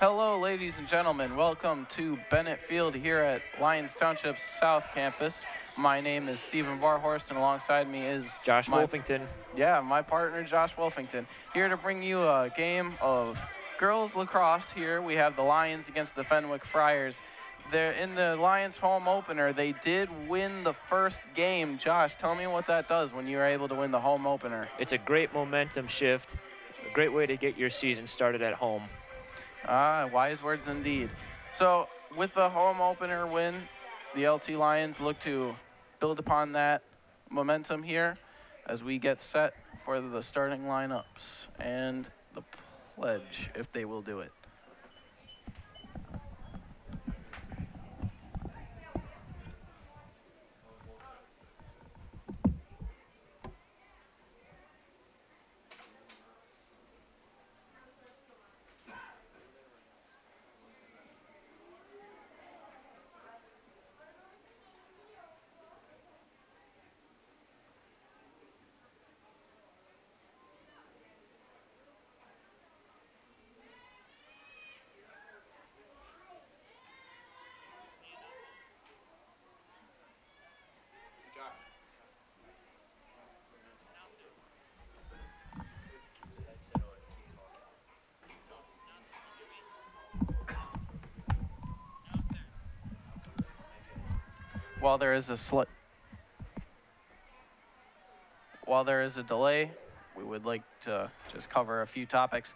Hello, ladies and gentlemen. Welcome to Bennett Field here at Lyons Township's South Campus. My name is Stephen Barhorst, and alongside me is Josh Wolfington. My partner, Josh Wolfington, here to bring you a game of girls lacrosse here. We have the Lions against the Fenwick Friars. They're in the Lions home opener. They did win the first game. Josh, tell me what that does when you're able to win the home opener. It's a great momentum shift, a great way to get your season started at home. Wise words indeed. So with the home opener win, the LT Lions look to build upon that momentum here as we get set for the starting lineups and the pledge, if they will do it. While there is a delay, we would like to just cover a few topics.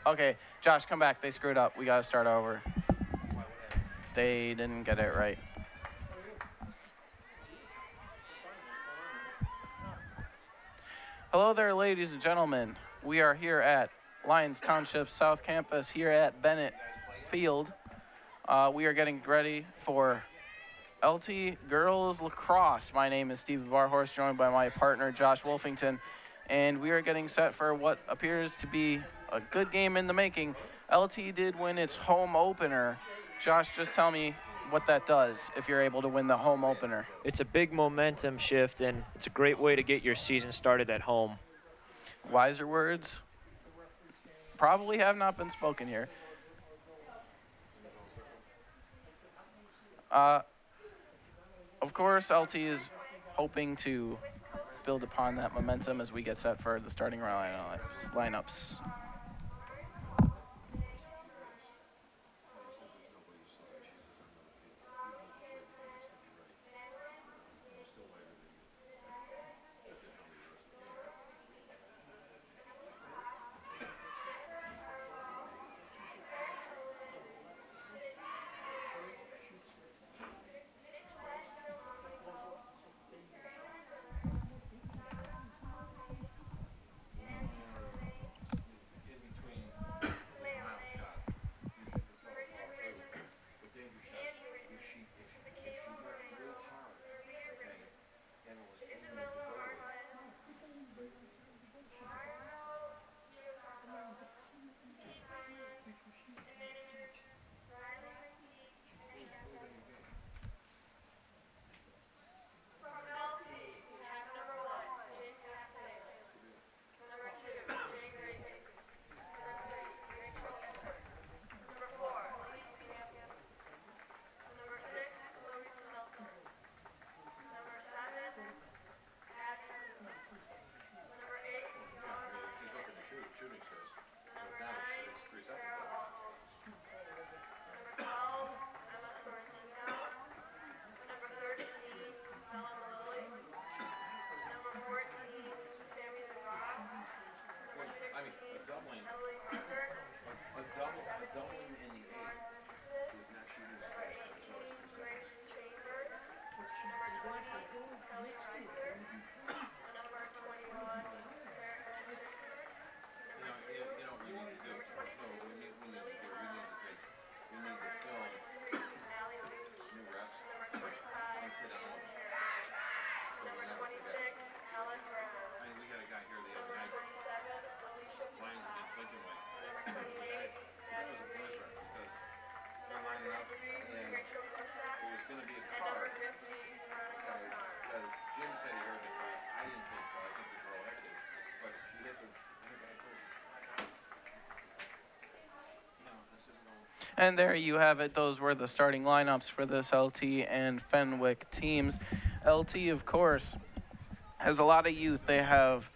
Okay, Josh, come back. They screwed up. We got to start over. They didn't get it right. Hello there, ladies and gentlemen. We are here at Lyons Township South Campus here at Bennett Field. We are getting ready for LT Girls Lacrosse. My name is Steve Barhorst, joined by my partner, Josh Wolfington, and we are getting set for what appears to be a good game in the making. LT did win its home opener. Josh, just tell me what that does if you're able to win the home opener. It's a big momentum shift, and it's a great way to get your season started at home. Wiser words probably have not been spoken here. Of course, LT is hoping to build upon that momentum as we get set for the starting lineups. And there you have it. Those were the starting lineups for this LT and Fenwick teams. LT, of course, has a lot of youth. They have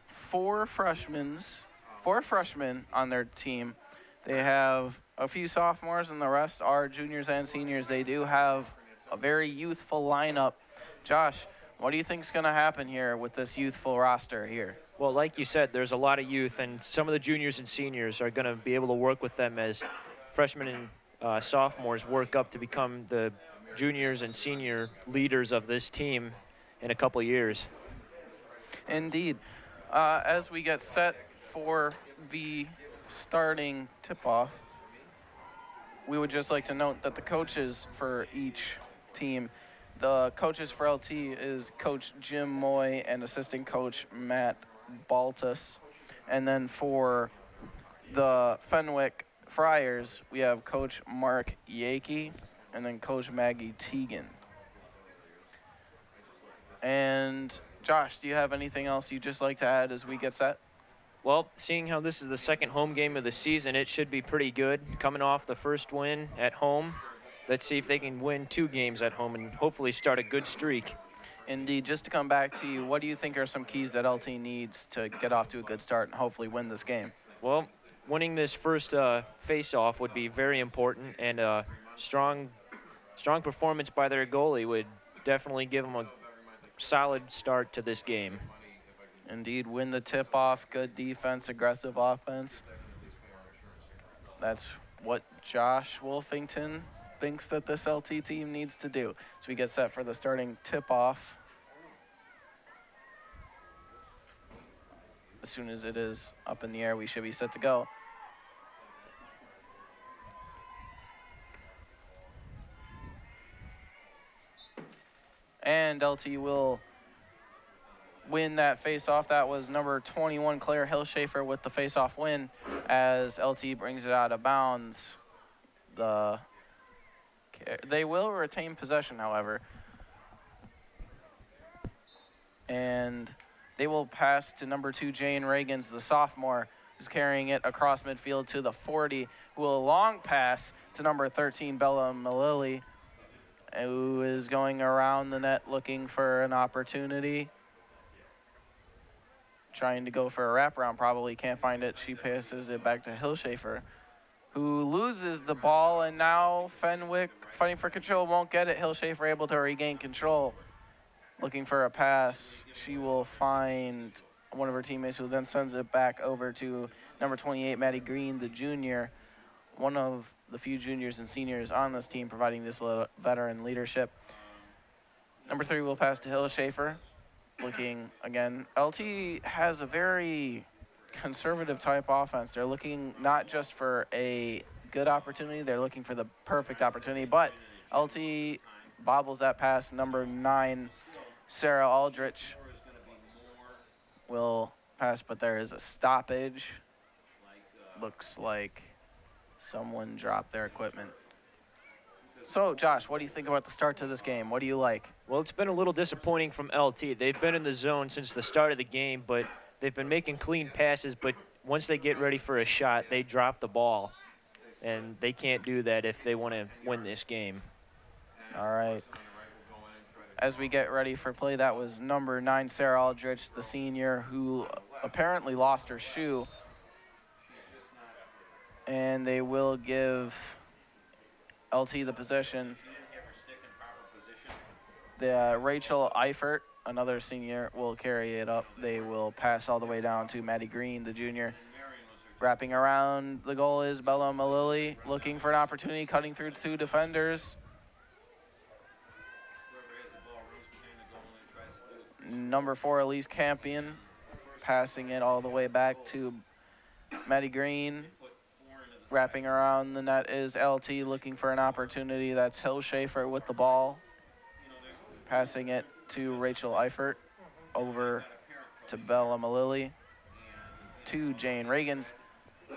four freshmen on their team. They have a few sophomores, and the rest are juniors and seniors. They do have a very youthful lineup. Josh, what do you think is going to happen here with this youthful roster here? Well, like you said, there's a lot of youth, and some of the juniors and seniors are going to be able to work with them as freshmen and sophomores work up to become the juniors and senior leaders of this team in a couple years. Indeed. As we get set for the starting tip-off, we would just like to note that the coaches for each team, the coaches for LT is Coach Jim Moy and assistant coach Matt Baltus. And then for the Fenwick Friars, we have Coach Mark Yakey and then Coach Maggie Teagan. And Josh, do you have anything else you'd just like to add as we get set? Well, seeing how this is the second home game of the season, it should be pretty good. Coming off the first win at home, let's see if they can win 2 games at home and hopefully start a good streak. Indeed. Just to come back to you, what do you think are some keys that LT needs to get off to a good start and hopefully win this game? Well, winning this first face-off would be very important, and a strong performance by their goalie would definitely give them a solid start to this game. Indeed, win the tip-off, good defense, aggressive offense. That's what Josh Wolfington thinks that this LT team needs to do. So we get set for the starting tip-off. As soon as it is up in the air, we should be set to go. And LT will win that face-off. That was number 21, Claire Hillschafer, with the face-off win as LT brings it out of bounds. They will retain possession, however. And they will pass to number 2, Jane Reagans, the sophomore, who's carrying it across midfield to the 40, who will long pass to number 13, Bella Malili, who is going around the net looking for an opportunity. Trying to go for a wraparound, probably can't find it. She passes it back to Hillschafer, who loses the ball, and now Fenwick fighting for control, won't get it. Hillschafer able to regain control, looking for a pass. She will find one of her teammates, who then sends it back over to number 28, Maddie Green, the junior, one of the few juniors and seniors on this team providing this veteran leadership. Number 3 will pass to Hillschafer. Looking again, LT has a very conservative type offense. They're looking not just for a good opportunity, they're looking for the perfect opportunity, but LT bobbles that pass. Number 9, Sarah Aldrich, will pass, but there is a stoppage. Looks like someone dropped their equipment. So, Josh, what do you think about the start to this game? What do you like? Well, it's been a little disappointing from LT. They've been in the zone since the start of the game, but they've been making clean passes, but once they get ready for a shot, they drop the ball, and they can't do that if they want to win this game. All right. As we get ready for play, that was number 9, Sarah Aldrich, the senior, who apparently lost her shoe. And they will give LT the possession. Rachel Eifert, another senior, will carry it up. They will pass all the way down to Maddie Green, the junior. Wrapping around the goal is Bella Malili, looking for an opportunity, cutting through 2 defenders. Number 4, Elise Campion, passing it all the way back to Maddie Green. Wrapping around the net is LT, looking for an opportunity. That's Hillschafer with the ball. Passing it to Rachel Eifert, over to Bella Malili, to Jane Reagans.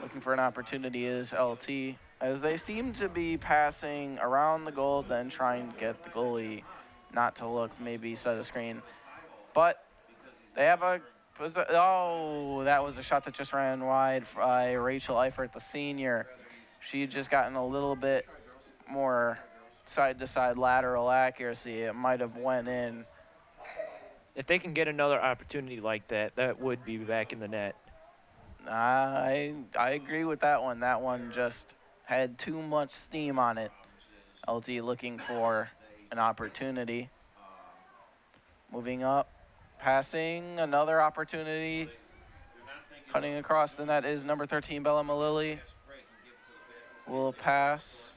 Looking for an opportunity is LT, as they seem to be passing around the goal, then trying to get the goalie not to look, maybe set a screen. But they have oh, that was a shot that just ran wide by Rachel Eifert, the senior. she had just gotten a little bit more side-to-side lateral accuracy, it might have went in. If they can get another opportunity like that, that would be back in the net. I agree with that one. That one just had too much steam on it. LT looking for an opportunity. Moving up, passing, another opportunity. Cutting across the net is number 13, Bella Malili. Will pass.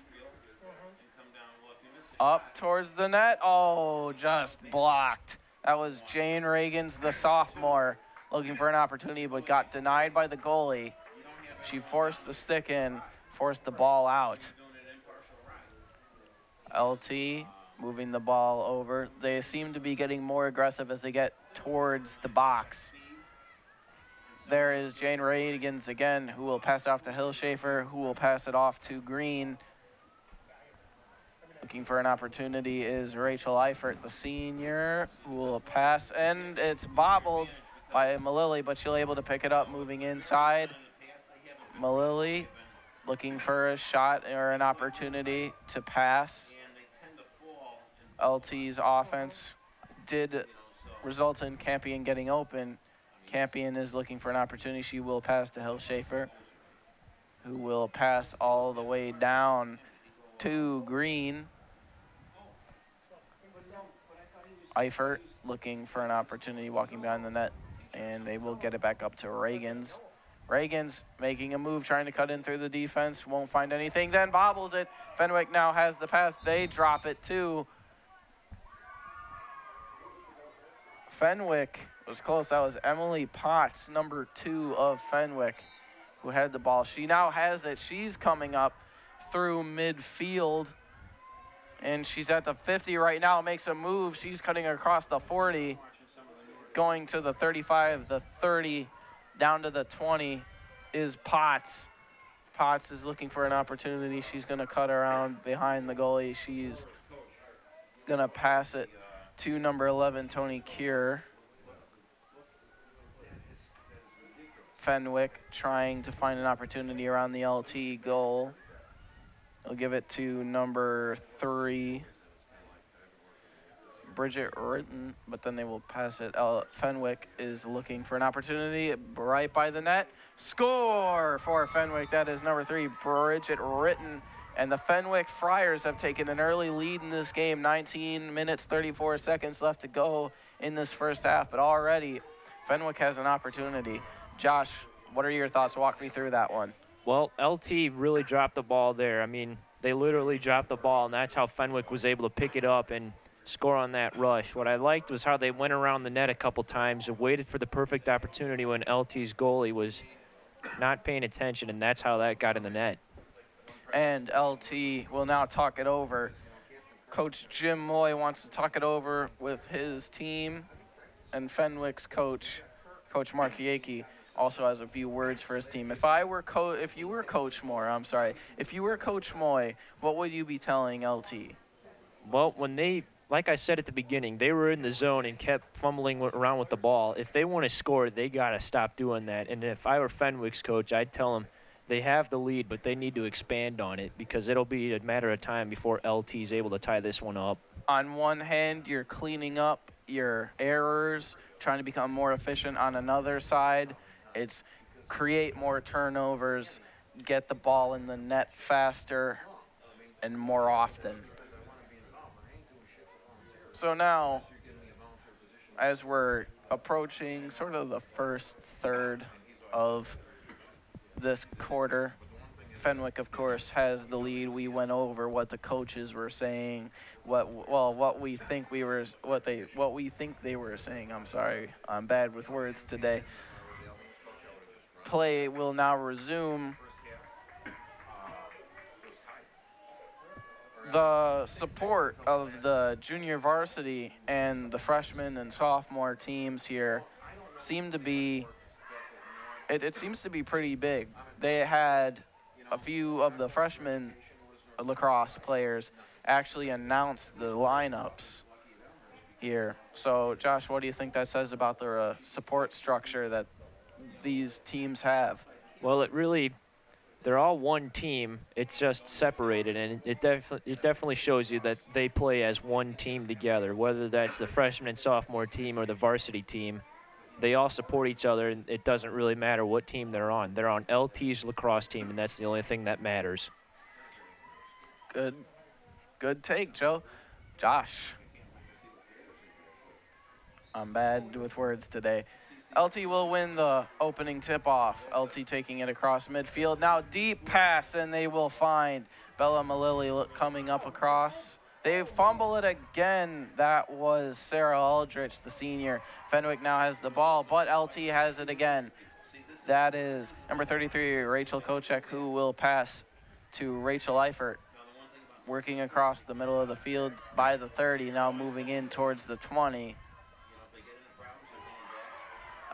Up towards the net. Oh, just blocked. That was Jane Reagans, the sophomore, looking for an opportunity, but got denied by the goalie. She forced the stick in, forced the ball out. LT moving the ball over. They seem to be getting more aggressive as they get towards the box. There is Jane Reagans again, who will pass it off to Hillschafer, who will pass it off to Green. Looking for an opportunity is Rachel Eifert, the senior, who will pass, and it's bobbled by Malili, but she'll able to pick it up moving inside. Malili looking for a shot or an opportunity to pass. LT's offense did result in Campion getting open. Campion is looking for an opportunity. She will pass to Hillschafer, who will pass all the way down to Green. Eifert looking for an opportunity, walking behind the net, and they will get it back up to Reagans. Reagans making a move, trying to cut in through the defense, won't find anything, then bobbles it. Fenwick now has the pass. They drop it too. Fenwick was close. That was Emily Potts, number 2 of Fenwick, who had the ball. She now has it. She's coming up through midfield, and she's at the 50 right now, makes a move. She's cutting across the 40, going to the 35, the 30, down to the 20 is Potts. Potts is looking for an opportunity. She's going to cut around behind the goalie. She's going to pass it to number 11, Tony Kier. Fenwick trying to find an opportunity around the LT goal. They'll give it to number 3, Bridget Ritten, but then they will pass it. Fenwick is looking for an opportunity right by the net. Score for Fenwick. That is number 3, Bridget Ritten. And the Fenwick Friars have taken an early lead in this game. 19 minutes, 34 seconds left to go in this first half. But already, Fenwick has an opportunity. Josh, what are your thoughts? Walk me through that one. Well, LT really dropped the ball there. I mean, they literally dropped the ball, and that's how Fenwick was able to pick it up and score on that rush. What I liked was how they went around the net a couple times and waited for the perfect opportunity when LT's goalie was not paying attention, and that's how that got in the net. And LT will now talk it over. Coach Jim Moy wants to talk it over with his team, and Fenwick's coach, Coach Mark Yake, also has a few words for his team. If you were Coach Moy, what would you be telling LT? Well, when they, like I said at the beginning, they were in the zone and kept fumbling around with the ball. If they want to score, they got to stop doing that. And if I were Fenwick's coach, I'd tell them they have the lead, but they need to expand on it because it'll be a matter of time before LT is able to tie this one up. On one hand, you're cleaning up your errors, trying to become more efficient. On another side, it's create more turnovers, get the ball in the net faster and more often. So now, as we're approaching sort of the first third of this quarter, Fenwick, of course, has the lead. We went over what the coaches were saying, what we think they were saying. I'm sorry, I'm bad with words today. Play will now resume. The support of the junior varsity and the freshman and sophomore teams here seem to be, it seems to be pretty big. They had a few of the freshman lacrosse players actually announce the lineups here. So, Josh, what do you think that says about the support structure that these teams have? Well, it really they're all one team. It's just separated, and it definitely shows you that they play as one team together, whether that's the freshman and sophomore team or the varsity team. They all support each other, and it doesn't really matter what team they're on. They're on LT's lacrosse team, and that's the only thing that matters. Good take, Joe. Josh. I'm bad with words today. LT will win the opening tip-off. LT taking it across midfield. Now deep pass, and they will find Bella Malili coming up across. They fumble it again. That was Sarah Aldrich, the senior. Fenwick now has the ball, but LT has it again. That is number 33, Rachel Kochek, who will pass to Rachel Eifert, working across the middle of the field by the 30, now moving in towards the 20.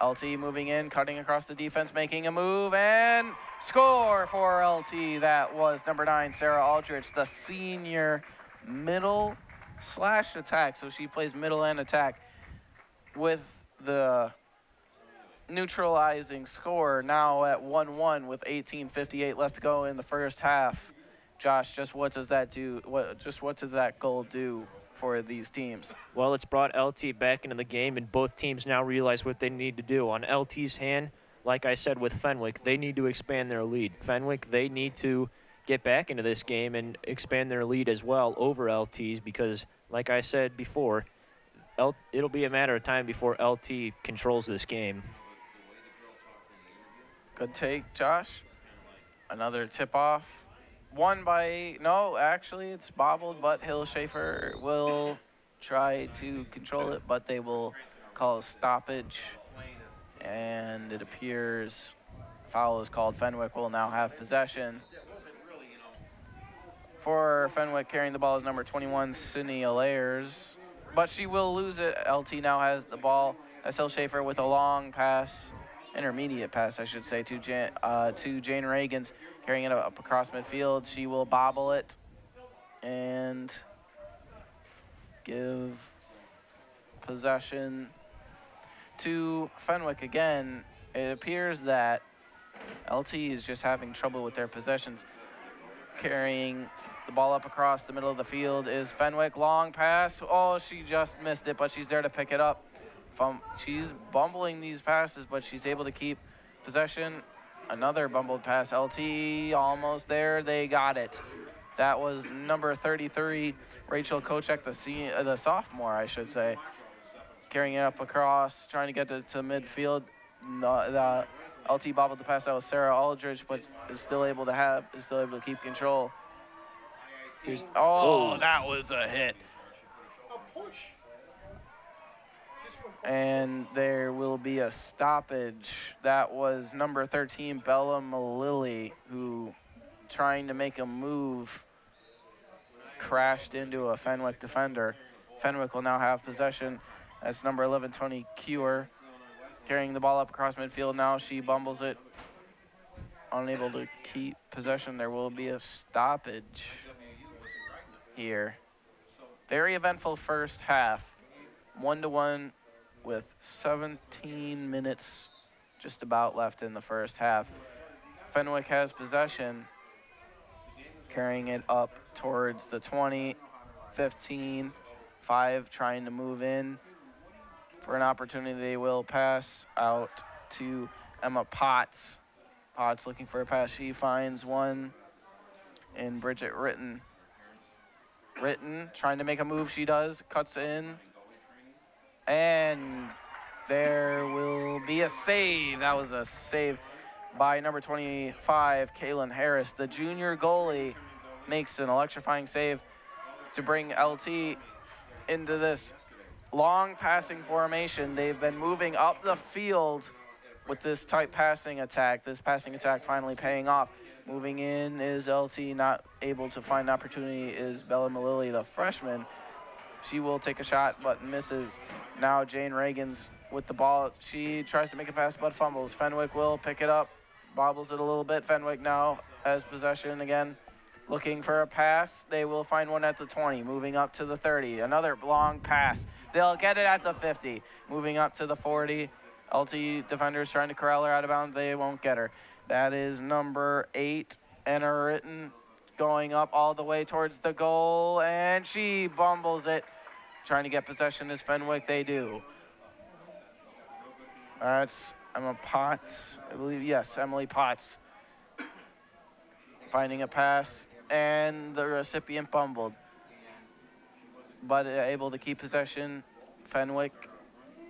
LT moving in, cutting across the defense, making a move, and score for LT. That was number 9, Sarah Aldrich, the senior middle / attack. So she plays middle and attack with the neutralizing score now at 1-1 with 18:58 left to go in the first half. Josh, just what does that do? What does that goal do for these teams? Well, it's brought LT back into the game, and both teams now realize what they need to do. On LT's hand, like I said with Fenwick, they need to expand their lead. Fenwick, they need to get back into this game and expand their lead as well over LT's because, like I said before, it'll be a matter of time before LT controls this game. Good take, Josh. Another tip-off. Won by, no, actually it's bobbled, but Hill Schaefer will try to control it, but they will call a stoppage, and it appears foul is called. Fenwick will now have possession. For Fenwick, carrying the ball is number 21, Sydney Allairs, but she will lose it. LT now has the ball as Hill Schaefer with a long pass, intermediate pass, I should say, to Jane Reagans, carrying it up across midfield. She will bobble it and give possession to Fenwick again. It appears that LT is just having trouble with their possessions. Carrying the ball up across the middle of the field is Fenwick. Long pass. Oh, she just missed it, but she's there to pick it up. She's bumbling these passes, but she's able to keep possession. Another bumbled pass. LT almost there. They got it. That was number 33, Rachel Kochek, the sophomore, I should say, carrying it up across, trying to get to midfield. The LT bobbled the pass. That was Sarah Aldrich, but is still able to keep control. That was a hit. And there will be a stoppage. That was number 13, Bella Malili, who, trying to make a move, crashed into a Fenwick defender. Fenwick will now have possession. That's number 11, Tony Kewer, carrying the ball up across midfield. Now she bumbles it, unable to keep possession. There will be a stoppage here. Very eventful first half. 1-1 with 17 minutes just about left in the first half. Fenwick has possession, carrying it up towards the 20, 15, 5, trying to move in for an opportunity. They will pass out to Emma Potts. Potts looking for a pass. She finds one in Bridget Ritten. Ritten trying to make a move. She does, cuts in. And there will be a save. That was a save by number 25, Kaylin Harris. The junior goalie makes an electrifying save to bring LT into this long passing formation. They've been moving up the field with this tight passing attack. This passing attack finally paying off. Moving in is LT, not able to find an opportunity is Bella Malili, the freshman. She will take a shot, but misses. Now Jane Reagans with the ball. She tries to make a pass, but fumbles. Fenwick will pick it up, bobbles it a little bit. Fenwick now has possession again, looking for a pass. They will find one at the 20, moving up to the 30. Another long pass. They'll get it at the 50, moving up to the 40. LT defenders trying to corral her out of bounds. They won't get her. That is number 8, Anna Ritten, going up all the way towards the goal, and she bumbles it. Trying to get possession is Fenwick. They do. That's Emma Potts, I believe. Yes, Emily Potts. Finding a pass, and the recipient bumbled. But able to keep possession. Fenwick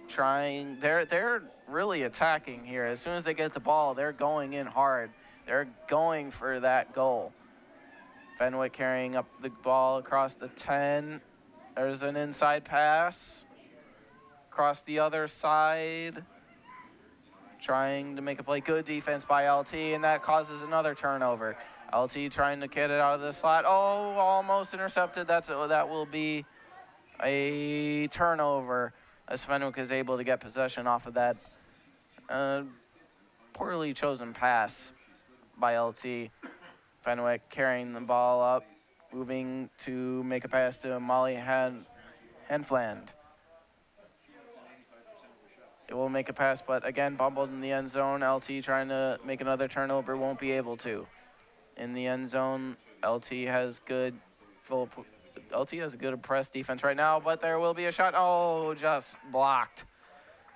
trying. They're really attacking here. As soon as they get the ball, they're going in hard. They're going for that goal. Fenwick carrying up the ball across the 10. There's an inside pass. Across the other side. Trying to make a play. Good defense by LT, and that causes another turnover. LT trying to get it out of the slot. Oh, almost intercepted. That will be a turnover as Fenwick is able to get possession off of that poorly chosen pass by LT. Fenwick carrying the ball up, moving to make a pass to Molly Henfland. It will make a pass, but again, bumbled in the end zone. LT trying to make another turnover, won't be able to. In the end zone, LT has good press defense right now, but there will be a shot. Oh, just blocked.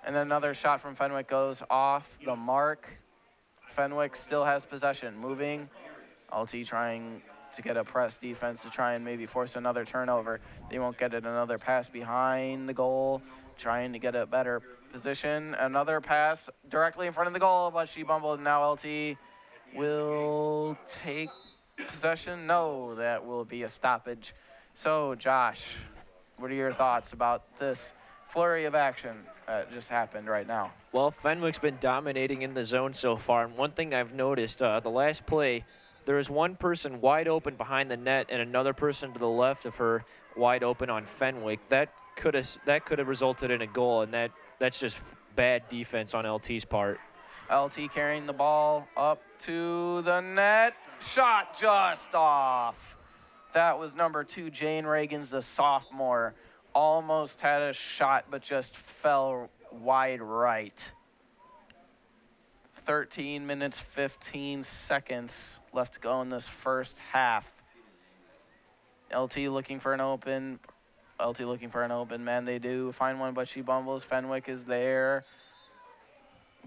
And then another shot from Fenwick goes off the mark. Fenwick still has possession, moving. LT trying to get a press defense to try and maybe force another turnover. They won't get it. Another pass behind the goal, trying to get a better position. Another pass directly in front of the goal, but she bumbled. Now LT will take possession. No, that will be a stoppage. So, Josh, what are your thoughts about this flurry of action that just happened right now? Well, Fenwick's been dominating in the zone so far. And one thing I've noticed, the last play, there is one person wide open behind the net and another person to the left of her wide open on Fenwick. That could have resulted in a goal, and that's just bad defense on LT's part. LT carrying the ball up to the net. Shot just off. That was number 2, Jane Reagans, the sophomore. Almost had a shot, but just fell wide right. 13 minutes, 15 seconds left to go in this first half. LT looking for an open man. They do find one, but she bumbles. Fenwick is there,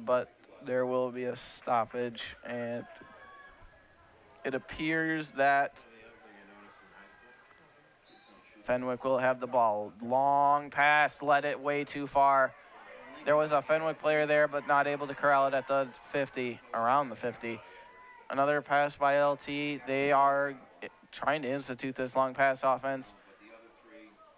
but there will be a stoppage, and it appears that Fenwick will have the ball. Long pass, led it way too far. There was a Fenwick player there, but not able to corral it at the 50, around the 50. Another pass by LT. They are trying to institute this long pass offense.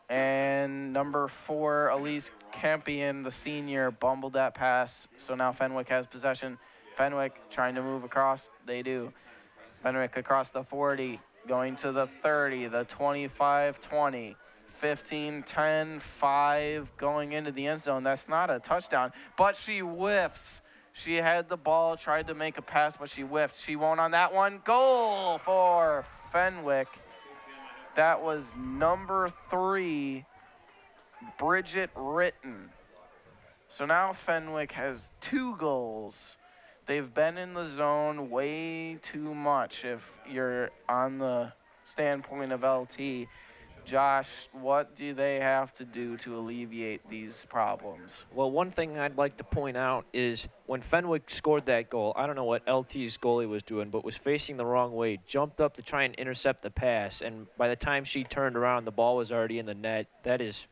And number 4, Elise Campion, the senior, bumbled that pass. So now Fenwick has possession. Fenwick trying to move across. They do. Fenwick across the 40, going to the 30, the 25-20. 15, 10, 5, going into the end zone. That's not a touchdown, but she whiffs. She had the ball, tried to make a pass, but she whiffed. She won't on that one. Goal for Fenwick. That was number 3, Bridget Ritten. So now Fenwick has 2 goals. They've been in the zone way too much if you're on the standpoint of LT. Josh, what do they have to do to alleviate these problems? Well, one thing I'd like to point out is when Fenwick scored that goal, I don't know what LT's goalie was doing, but was facing the wrong way, jumped up to try and intercept the pass, and by the time she turned around, the ball was already in the net. That is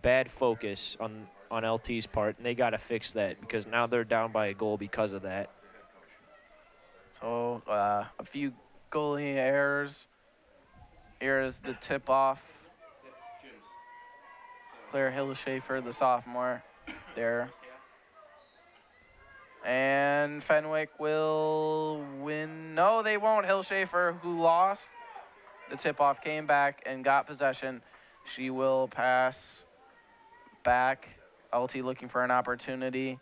bad focus on LT's part, and they got to fix that because now they're down by a goal because of that. So a few goalie errors. Here is the tip-off. Claire Hillshafer, the sophomore, there. And Fenwick will win. No, they won't. Hillshafer, who lost the tip-off, came back and got possession. She will pass back. LT looking for an opportunity.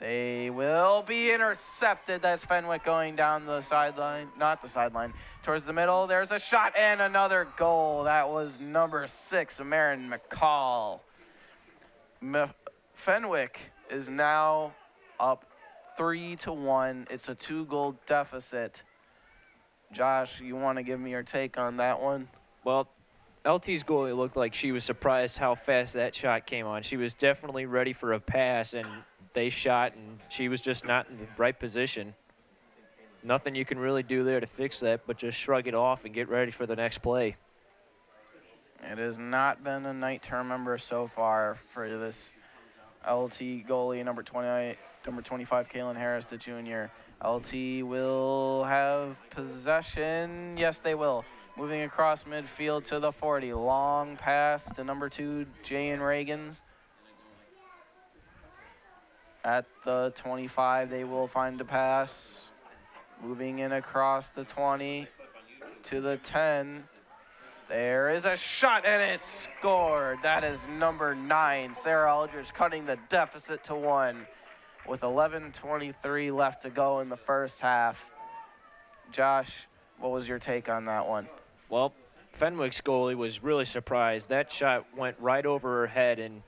They will be intercepted. That's Fenwick going down the sideline, not the sideline, towards the middle. There's a shot and another goal. That was number 6, Marin McCall. Fenwick is now up 3-1. It's a 2-goal deficit. Josh, you want to give me your take on that one? Well, LT's goalie looked like she was surprised how fast that shot came on. She was definitely ready for a pass, and they shot, and she was just not in the right position. Nothing you can really do there to fix that, but just shrug it off and get ready for the next play. It has not been a night to remember so far for this LT goalie, number 28, number 25, Kalen Harris, the junior. LT will have possession. Yes, they will. Moving across midfield to the 40. Long pass to number 2, Jane Reagans. At the 25, they will find a pass. Moving in across the 20 to the 10. There is a shot, and it's scored. That is number 9, Sarah Aldridge, cutting the deficit to 1 with 11:23 left to go in the first half. Josh, what was your take on that one? Well, Fenwick's goalie was really surprised. That shot went right over her head, and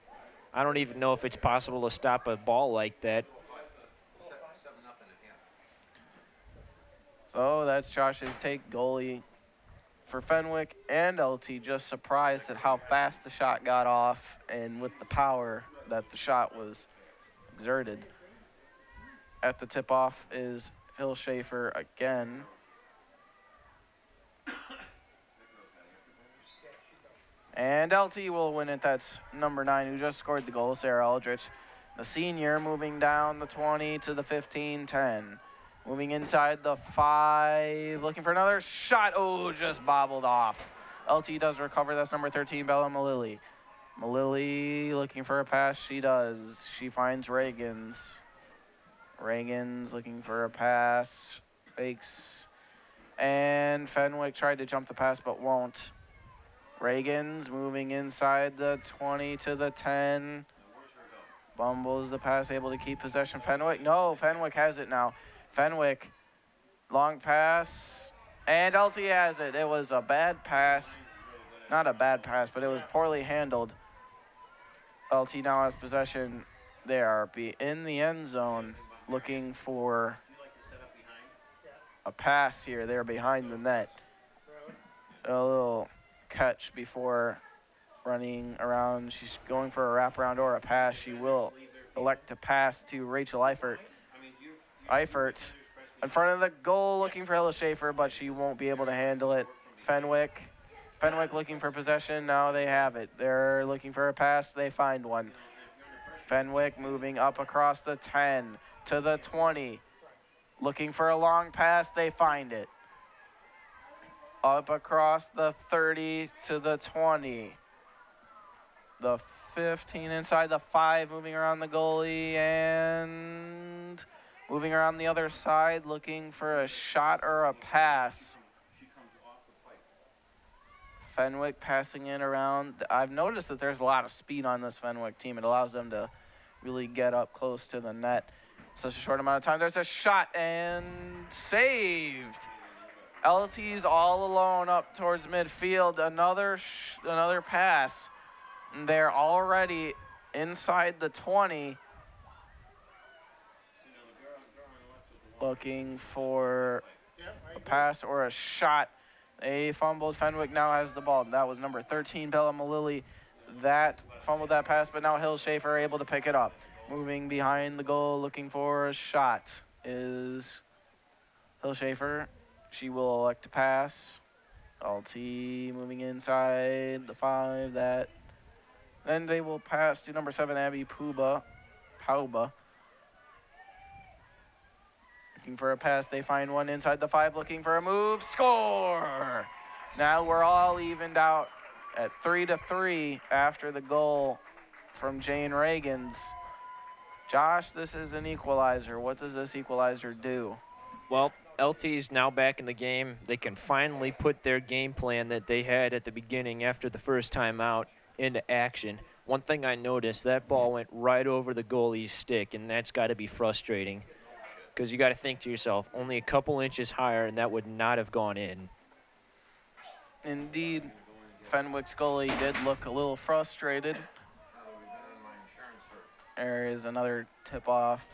I don't even know if it's possible to stop a ball like that. So that's Josh's take. Goalie for Fenwick and LT just surprised at how fast the shot got off and with the power that the shot was exerted. At the tip-off is Hill Schaefer again. And LT will win it. That's number 9 who just scored the goal, Sarah Aldrich. The senior moving down the 20 to the 15-10. Moving inside the 5, looking for another shot. Oh, just bobbled off. LT does recover. That's number 13, Bella Malili. Malili looking for a pass. She does. She finds Reagans. Reagans looking for a pass. Fakes. And Fenwick tried to jump the pass but won't. Reagans moving inside the 20 to the 10. Bumbles the pass, able to keep possession. Fenwick, no, Fenwick has it now. Fenwick, long pass, and LT has it. It was a bad pass. Not a bad pass, but it was poorly handled. LT now has possession. They are in the end zone looking for a pass here. They're behind the net. A little catch before running around. She's going for a wraparound or a pass. She will elect to pass to Rachel Eifert. Eifert in front of the goal looking for Ella Schaefer, but she won't be able to handle it. Fenwick looking for possession. Now they have it. They're looking for a pass. They find one. Fenwick moving up across the 10 to the 20. Looking for a long pass. They find it. Up across the 30 to the 20. The 15 inside the 5, moving around the goalie and moving around the other side, looking for a shot or a pass. Fenwick passing it around. I've noticed that there's a lot of speed on this Fenwick team. It allows them to really get up close to the net. Such a short amount of time. There's a shot and saved. LT's all alone up towards midfield. Another pass. They're already inside the 20. Looking for a pass or a shot. They fumbled. Fenwick now has the ball. That was number 13, Bella Malili. That fumbled that pass, but now Hill Schaefer able to pick it up. Moving behind the goal, looking for a shot is Hill Schaefer. She will elect to pass. LT moving inside the 5. Then they will pass to number 7, Abby Pauba. Looking for a pass. They find one inside the 5, looking for a move. Score! Now we're all evened out at 3-3 after the goal from Jane Reagans. Josh, this is an equalizer. What does this equalizer do? Well, LT's now back in the game. They can finally put their game plan that they had at the beginning after the first time out into action. One thing I noticed, that ball went right over the goalie's stick, and that's got to be frustrating because you got to think to yourself, only a couple inches higher, and that would not have gone in. Indeed, Fenwick's goalie did look a little frustrated. There is another tip-off.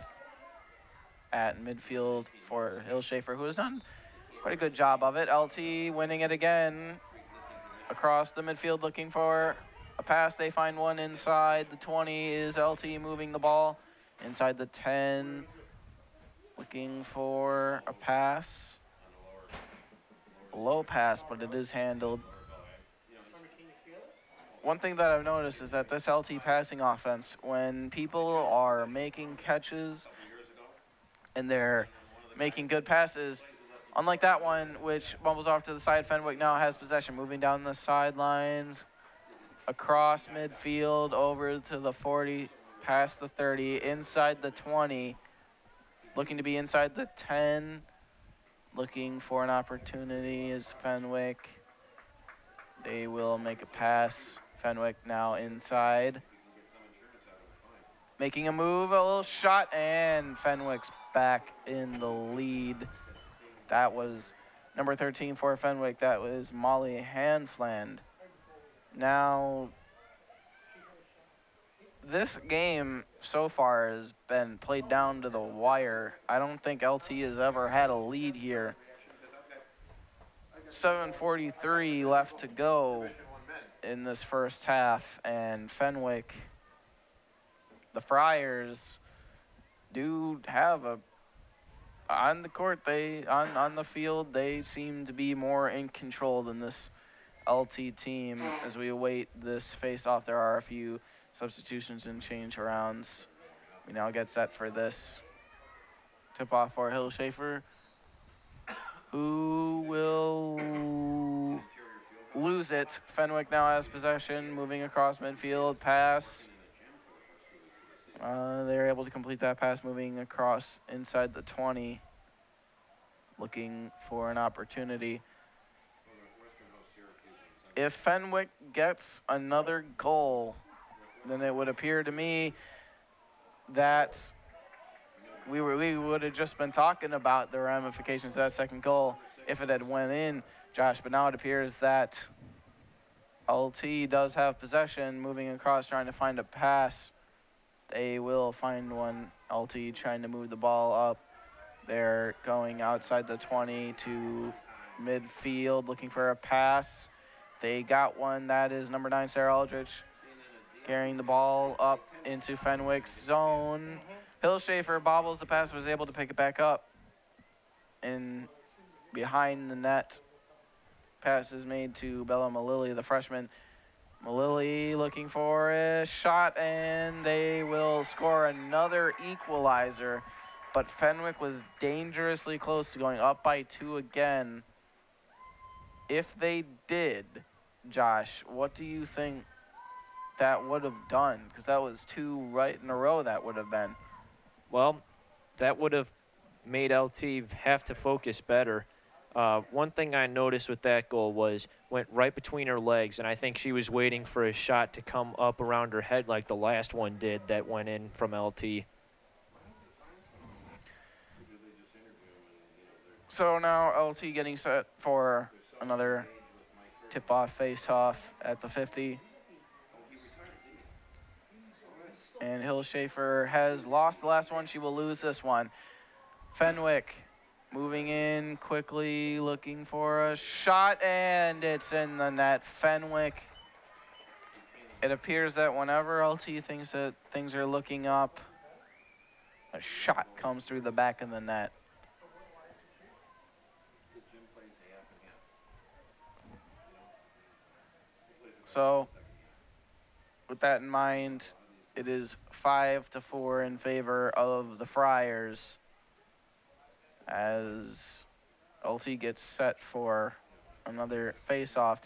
at midfield for Hillshafer, who has done quite a good job of it. LT winning it again across the midfield, looking for a pass. They find one inside the 20. Is LT moving the ball inside the 10, looking for a pass. Low pass, but it is handled. One thing that I've noticed is that this LT passing offense, when people are making catches and they're making good passes, unlike that one, which bumbles off to the side, Fenwick now has possession, moving down the sidelines, across midfield, over to the 40, past the 30, inside the 20, looking to be inside the 10, looking for an opportunity is Fenwick. They will make a pass. Fenwick now inside. Making a move, a little shot, and Fenwick's back in the lead. That was number 13 for Fenwick. That was Molly Hanfland. Now, this game so far has been played down to the wire. I don't think LT has ever had a lead here. 7:43 left to go in this first half, and Fenwick, the Friars, do have a, on the court, on the field, they seem to be more in control than this LT team. As we await this face-off, there are a few substitutions and change arounds. We now get set for this tip-off for Hillshafer, who will lose it. Fenwick now has possession, moving across midfield, pass. They're able to complete that pass, moving across inside the 20, looking for an opportunity. If Fenwick gets another goal, then it would appear to me that we would have just been talking about the ramifications of that second goal if it had went in, Josh. But now it appears that LT does have possession, moving across, trying to find a pass. They will find one. LT trying to move the ball up. They're going outside the 20 to midfield, looking for a pass. They got one. That is number 9, Sarah Aldrich, carrying the ball up into Fenwick's zone. Hillshafer bobbles the pass, was able to pick it back up. And behind the net, pass is made to Bella Malili, the freshman. Malili looking for a shot, and they will score another equalizer. But Fenwick was dangerously close to going up by 2 again. If they did, Josh, what do you think that would have done? Because that was 2 right in a row that would have been. Well, that would have made LT have to focus better. One thing I noticed with that goal was went right between her legs, and I think she was waiting for a shot to come up around her head like the last one did that went in from LT. So now LT getting set for another tip-off face-off at the 50. And Hillshafer has lost the last one. She will lose this one. Fenwick moving in quickly, looking for a shot, and it's in the net. Fenwick, it appears that whenever LT thinks that things are looking up, a shot comes through the back of the net. So, with that in mind, it is 5-4 in favor of the Friars as LT gets set for another face-off.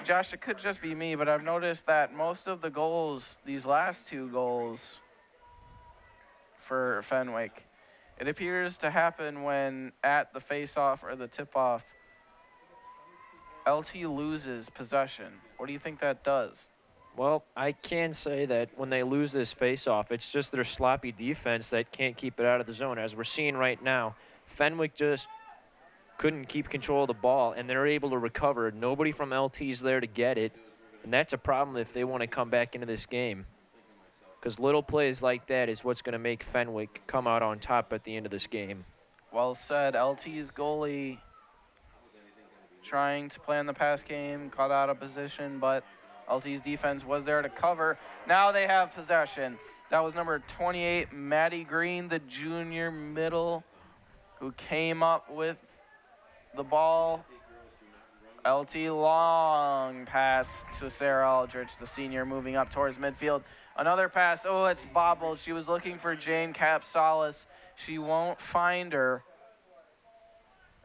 Josh, it could just be me, but I've noticed that most of the goals, these last 2 goals for Fenwick, it appears to happen when at the face-off or the tip-off, LT loses possession. What do you think that does? Well, I can say that when they lose this face-off, it's just their sloppy defense that can't keep it out of the zone. As we're seeing right now, Fenwick just couldn't keep control of the ball, and they're able to recover. Nobody from LT's there to get it, and that's a problem if they want to come back into this game. because little plays like that is what's going to make Fenwick come out on top at the end of this game. Well said. LT's goalie trying to play on the pass game, got out of position, but LT's defense was there to cover. Now they have possession. That was number 28, Maddie Green, the junior middle, who came up with the ball. LT long pass to Sarah Aldrich, the senior, moving up towards midfield. Another pass. Oh, it's bobbled. She was looking for Jane Capsalis. She won't find her.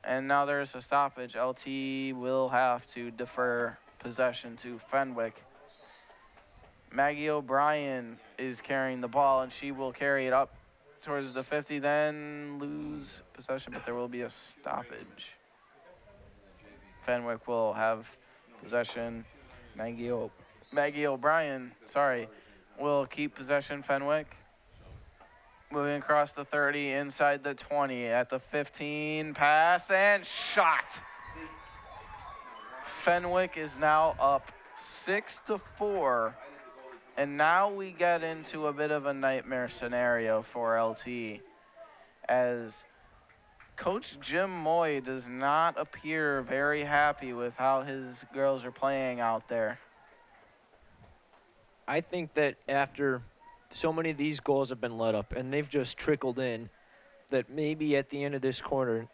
And now there's a stoppage. LT will have to defer possession to Fenwick. Maggie O'Brien is carrying the ball, and she will carry it up towards the 50, then lose possession, but there will be a stoppage. Fenwick will have possession. Maggie O'Brien, will keep possession. Fenwick moving across the 30, inside the 20, at the 15, pass and shot. Fenwick is now up 6-4, and now we get into a bit of a nightmare scenario for LT, as Coach Jim Moy does not appear very happy with how his girls are playing out there. I think that after so many of these goals have been let up and they've just trickled in, that maybe at the end of this quarter,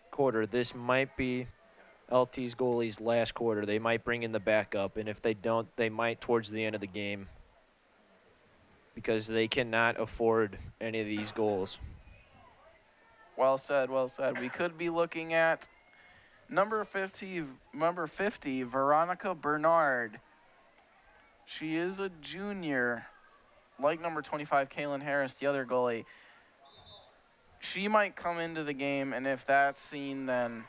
this might be LT's goalie's last quarter. They might bring in the backup, and if they don't, they might towards the end of the game, because they cannot afford any of these goals. Well said, well said. We could be looking at number 50, Veronica Bernard. She is a junior, like number 25, Kaylin Harris, the other goalie. She might come into the game, and if that's seen, then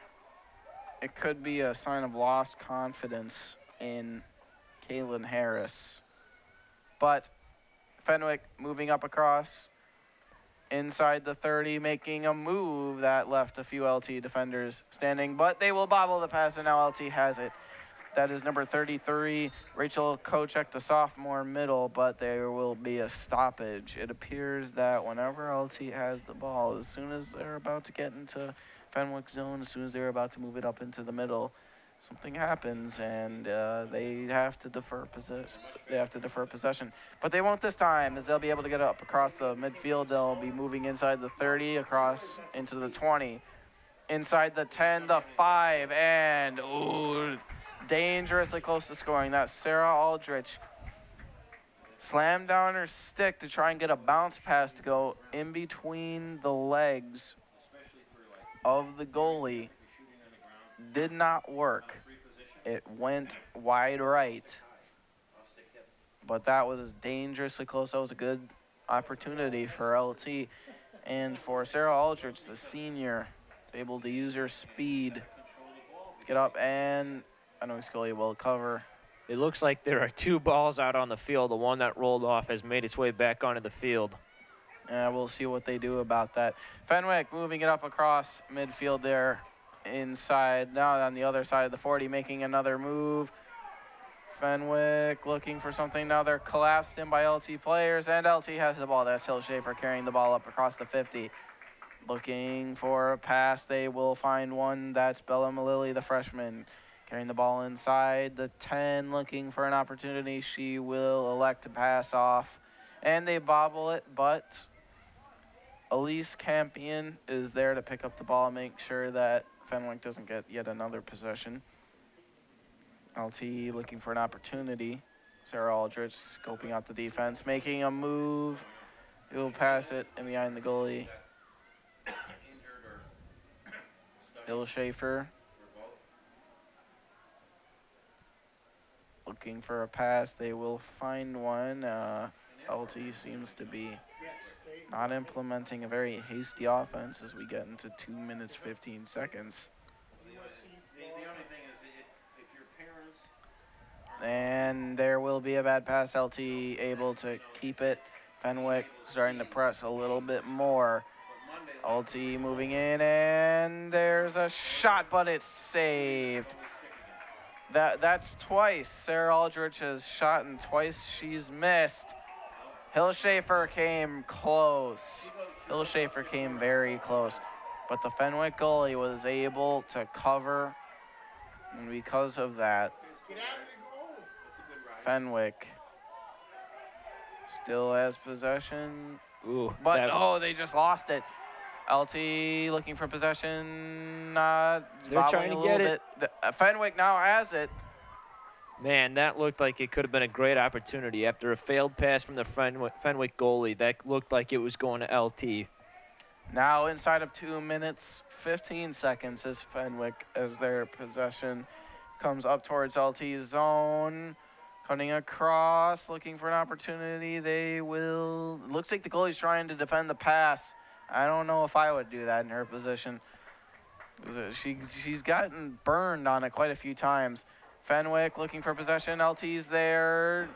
it could be a sign of lost confidence in Kaylin Harris. But Fenwick moving up across inside the 30, making a move that left a few LT defenders standing, but they will bobble the pass, and now LT has it. That is number 33, Rachel Kochek, the sophomore middle, but there will be a stoppage. It appears that whenever LT has the ball, as soon as they're about to get into Fenwick zone, as soon as they're about to move it up into the middle, something happens, and they have to defer possession. But they won't this time, as they'll be able to get up across the midfield. They'll be moving inside the 30, across into the 20, inside the 10, the 5, and ooh, dangerously close to scoring. That's Sarah Aldrich. Slammed down her stick to try and get a bounce pass to go in between the legs of the goalie. Did not work. It went wide right. But that was dangerously close. That was a good opportunity for LT. And for Sarah Aldrich, the senior, able to use her speed, get up, and I know Scully will cover. It looks like there are two balls out on the field. The one that rolled off has made its way back onto the field. We'll see what they do about that. Fenwick moving it up across midfield there inside. Now on the other side of the 40, making another move. Fenwick looking for something. Now they're collapsed in by LT players, and LT has the ball. That's Hill Schaefer carrying the ball up across the 50. Looking for a pass. They will find one. That's Bella Malili, the freshman, carrying the ball inside the 10, looking for an opportunity. She will elect to pass off, and they bobble it, but Elise Campion is there to pick up the ball and make sure that Fenwick doesn't get yet another possession. LT looking for an opportunity. Sarah Aldrich scoping out the defense, making a move. He will pass it in behind the goalie. Hill Schaefer looking for a pass. They will find one. LT seems to be not implementing a very hasty offense as we get into 2 minutes, 15 seconds. And there will be a bad pass. LT able to keep it. Fenwick starting to press a little bit more. LT moving in, and there's a shot, but it's saved. That's twice. Sarah Aldrich has shot, and twice she's missed. Hillshafer came close. Hillshafer came very close. But the Fenwick goalie was able to cover, and because of that, Fenwick still has possession. Ooh, But oh, they just lost it. LT looking for possession. They're trying to get it. Fenwick now has it. Man, that looked like it could have been a great opportunity. After a failed pass from the Fenwick goalie, that looked like it was going to LT. Now inside of 2 minutes, 15 seconds is Fenwick as their possession comes up towards LT's zone. Cutting across, looking for an opportunity. They will, looks like the goalie's trying to defend the pass. I don't know if I would do that in her position. She's gotten burned on it quite a few times. Fenwick looking for possession. LT's there,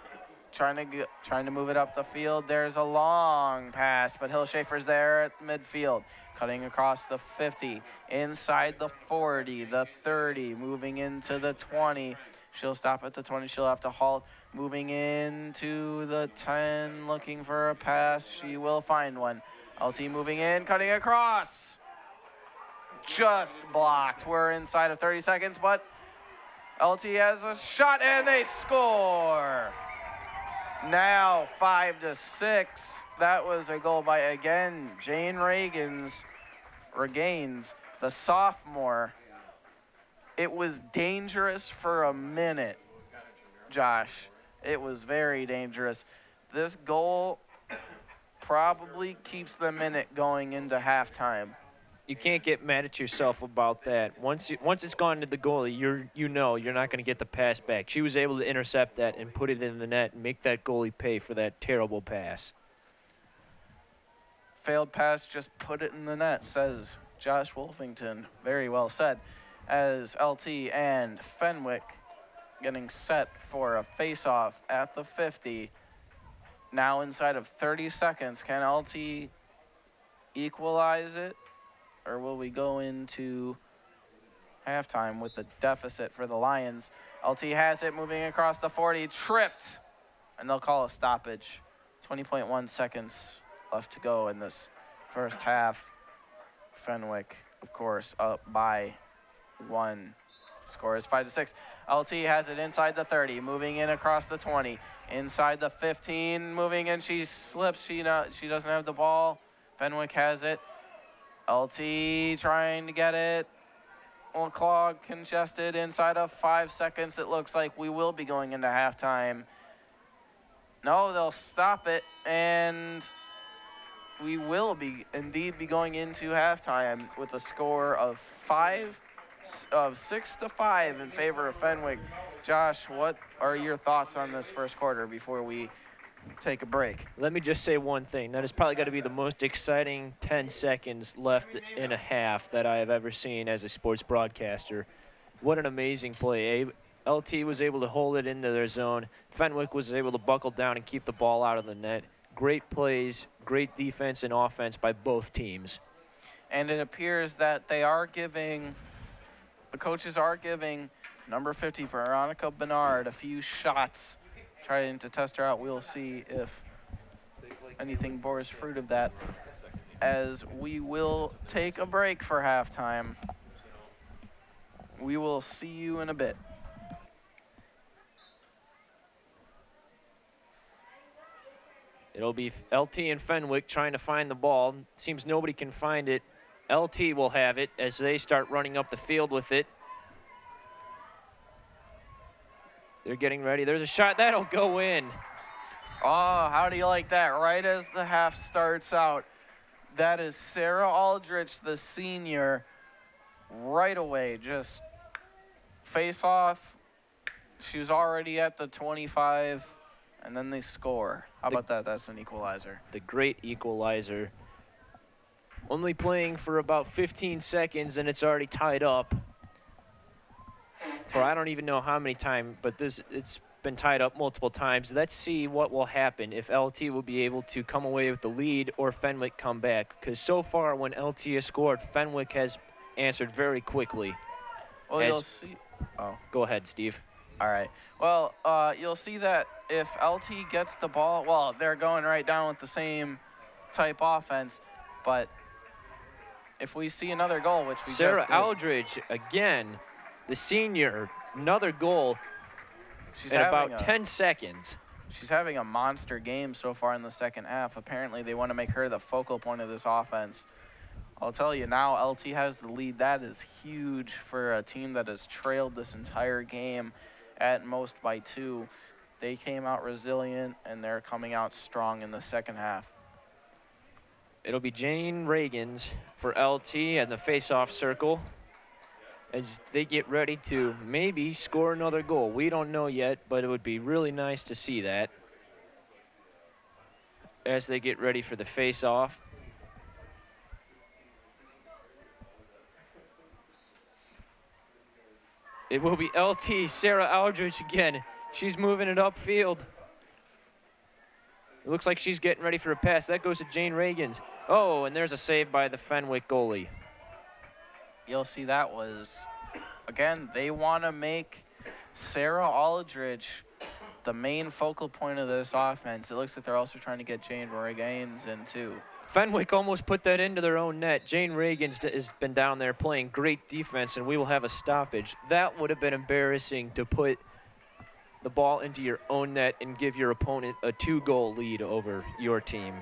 trying to move it up the field. There's a long pass, but Hillshafer's there at midfield. Cutting across the 50, inside the 40, the 30, moving into the 20. She'll stop at the 20. She'll have to halt. Moving into the 10, looking for a pass. She will find one. LT moving in, cutting across. Just blocked. We're inside of 30 seconds, but LT has a shot, and they score. Now 5-6. That was a goal by, again, Jane Regains, the sophomore. It was dangerous for a minute, Josh. It was very dangerous. This goal probably keeps them in it going into halftime. You can't get mad at yourself about that. Once it's gone to the goalie, you're not going to get the pass back. She was able to intercept that and put it in the net and make that goalie pay for that terrible pass. Failed pass, just put it in the net, says Josh Wolfington. Very well said. As LT and Fenwick getting set for a face-off at the 50. Now inside of 30 seconds, can LT equalize it? Or will we go into halftime with the deficit for the Lions? LT has it, moving across the 40, tripped, and they'll call a stoppage. 20.1 seconds left to go in this first half. Fenwick, of course, up by 1. Score is 5-6. LT has it inside the 30, moving in across the 20, inside the 15, moving in. She slips. She doesn't have the ball. Fenwick has it. LT trying to get it. Clog congested inside of 5 seconds. It looks like we will be going into halftime. No, they'll stop it, and we will indeed be going into halftime with a score of 6-5 in favor of Fenwick. Josh, what are your thoughts on this first quarter before we take a break? Let me just say one thing. That is probably going to be the most exciting 10 seconds left in a half that I have ever seen as a sports broadcaster. What an amazing play. LT was able to hold it into their zone. Fenwick was able to buckle down and keep the ball out of the net. Great plays, great defense and offense by both teams. And it appears that they are giving, the coaches are giving number 50, Veronica Bernard, a few shots, trying to test her out. We'll see if anything bears fruit of that, as we will take a break for halftime. We will see you in a bit. It'll be LT and Fenwick trying to find the ball. Seems nobody can find it. LT will have it as they start running up the field with it. They're getting ready. There's a shot. That'll go in. Oh, how do you like that? Right as the half starts out. That is Sarah Aldrich, the senior, right away. Just face off. She was already at the 25, and then they score. How about that? That's an equalizer. The great equalizer. Only playing for about 15 seconds, and it's already tied up. For I don't even know how many times, but it's been tied up multiple times. Let's see what will happen if LT will be able to come away with the lead or Fenwick come back. Because so far when LT has scored, Fenwick has answered very quickly. Well, you'll see. Oh, go ahead, Steve. All right. Well, you'll see that if LT gets the ball, well, they're going right down with the same type offense, but if we see another goal, which we Sarah just did, Aldridge, again, the senior, another goal she's in having about 10 seconds. She's having a monster game so far in the second half. Apparently, they want to make her the focal point of this offense. I'll tell you now, LT has the lead. That is huge for a team that has trailed this entire game at most by 2. They came out resilient, and they're coming out strong in the second half. It'll be Jane Reagans for LT in the face-off circle as they get ready to maybe score another goal. We don't know yet, but it would be really nice to see that as they get ready for the face-off. It will be LT, Sarah Aldridge again. She's moving it upfield. It looks like she's getting ready for a pass. That goes to Jane Reagans. Oh, and there's a save by the Fenwick goalie. You'll see that was, again, they want to make Sarah Aldridge the main focal point of this offense. It looks like they're also trying to get Jane Reagans in too. Fenwick almost put that into their own net. Jane Reagans has been down there playing great defense, and we will have a stoppage. That would have been embarrassing to put the ball into your own net and give your opponent a 2-goal lead over your team.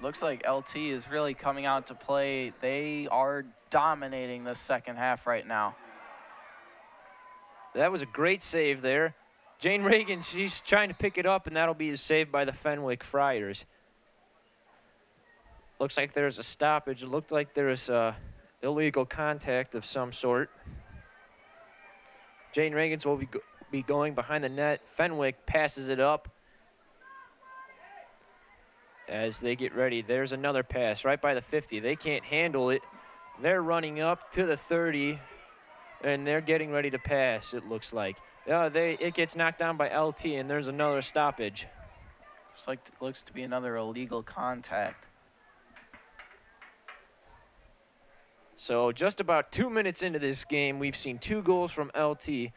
Looks like LT is really coming out to play. They are dominating the second half right now. That was a great save there. Jane Reagan, she's trying to pick it up, and that'll be a save by the Fenwick Friars. Looks like there's a stoppage. It looked like there was illegal contact of some sort. Jane Reagans will be going behind the net. Fenwick passes it up as they get ready. There's another pass right by the 50. They can't handle it. They're running up to the 30, and they're getting ready to pass, it looks like. It gets knocked down by LT, and there's another stoppage. Looks to be another illegal contact. So just about 2 minutes into this game, we've seen 2 goals from LT,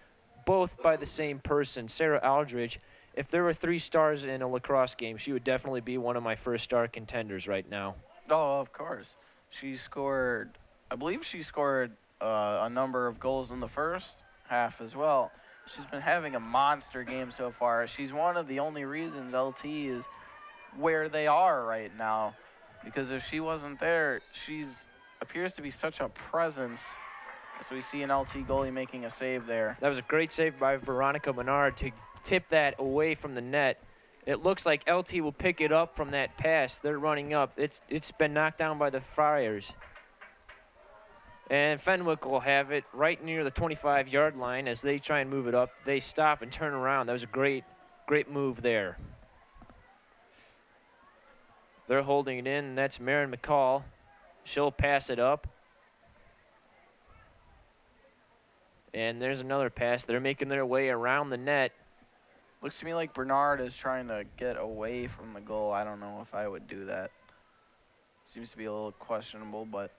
both by the same person, Sarah Aldridge. If there were 3 stars in a lacrosse game, she would definitely be one of my first star contenders right now. Oh, of course. She scored, I believe she scored a number of goals in the first half as well. She's been having a monster game so far. She's one of the only reasons LT is where they are right now, because if she wasn't there, she's appears to be such a presence, as we see an LT goalie making a save there. That was a great save by Veronica Menard to tip that away from the net. It looks like LT will pick it up from that pass. They're running up. It's been knocked down by the Friars. And Fenwick will have it right near the 25-yard line as they try and move it up. They stop and turn around. That was a great move there. They're holding it in. That's Marin McCall. She'll pass it up. And there's another pass. They're making their way around the net. Looks to me like Bernard is trying to get away from the goal. I don't know if I would do that. Seems to be a little questionable, but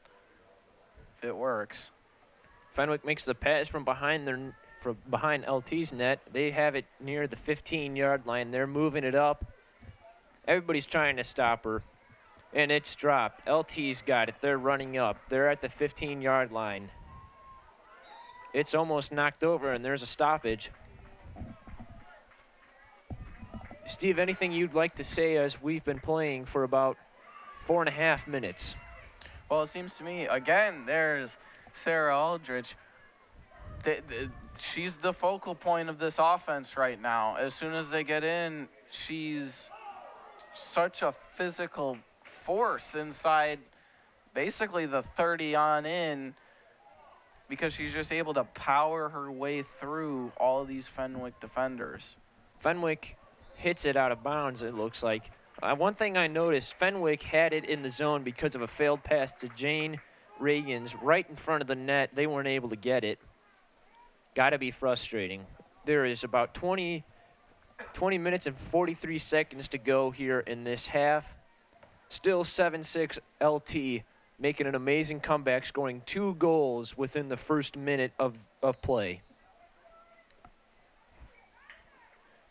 if it works. Fenwick makes the pass from behind LT's net. They have it near the 15-yard line. They're moving it up. Everybody's trying to stop her. And it's dropped. LT's got it. They're running up. They're at the 15-yard line. It's almost knocked over, and there's a stoppage. Steve, anything you'd like to say as we've been playing for about 4.5 minutes? Well, it seems to me, again, there's Sarah Aldridge. She's the focal point of this offense right now. As soon as they get in, she's such a physical force inside basically the 30 on in, because she's just able to power her way through all of these Fenwick defenders. Fenwick hits it out of bounds, it looks like. One thing I noticed, Fenwick had it in the zone because of a failed pass to Jane Reagans right in front of the net. They weren't able to get it. Got to be frustrating. There is about 20 minutes and 43 seconds to go here in this half. Still 7-6 LT, making an amazing comeback, scoring 2 goals within the first minute of play.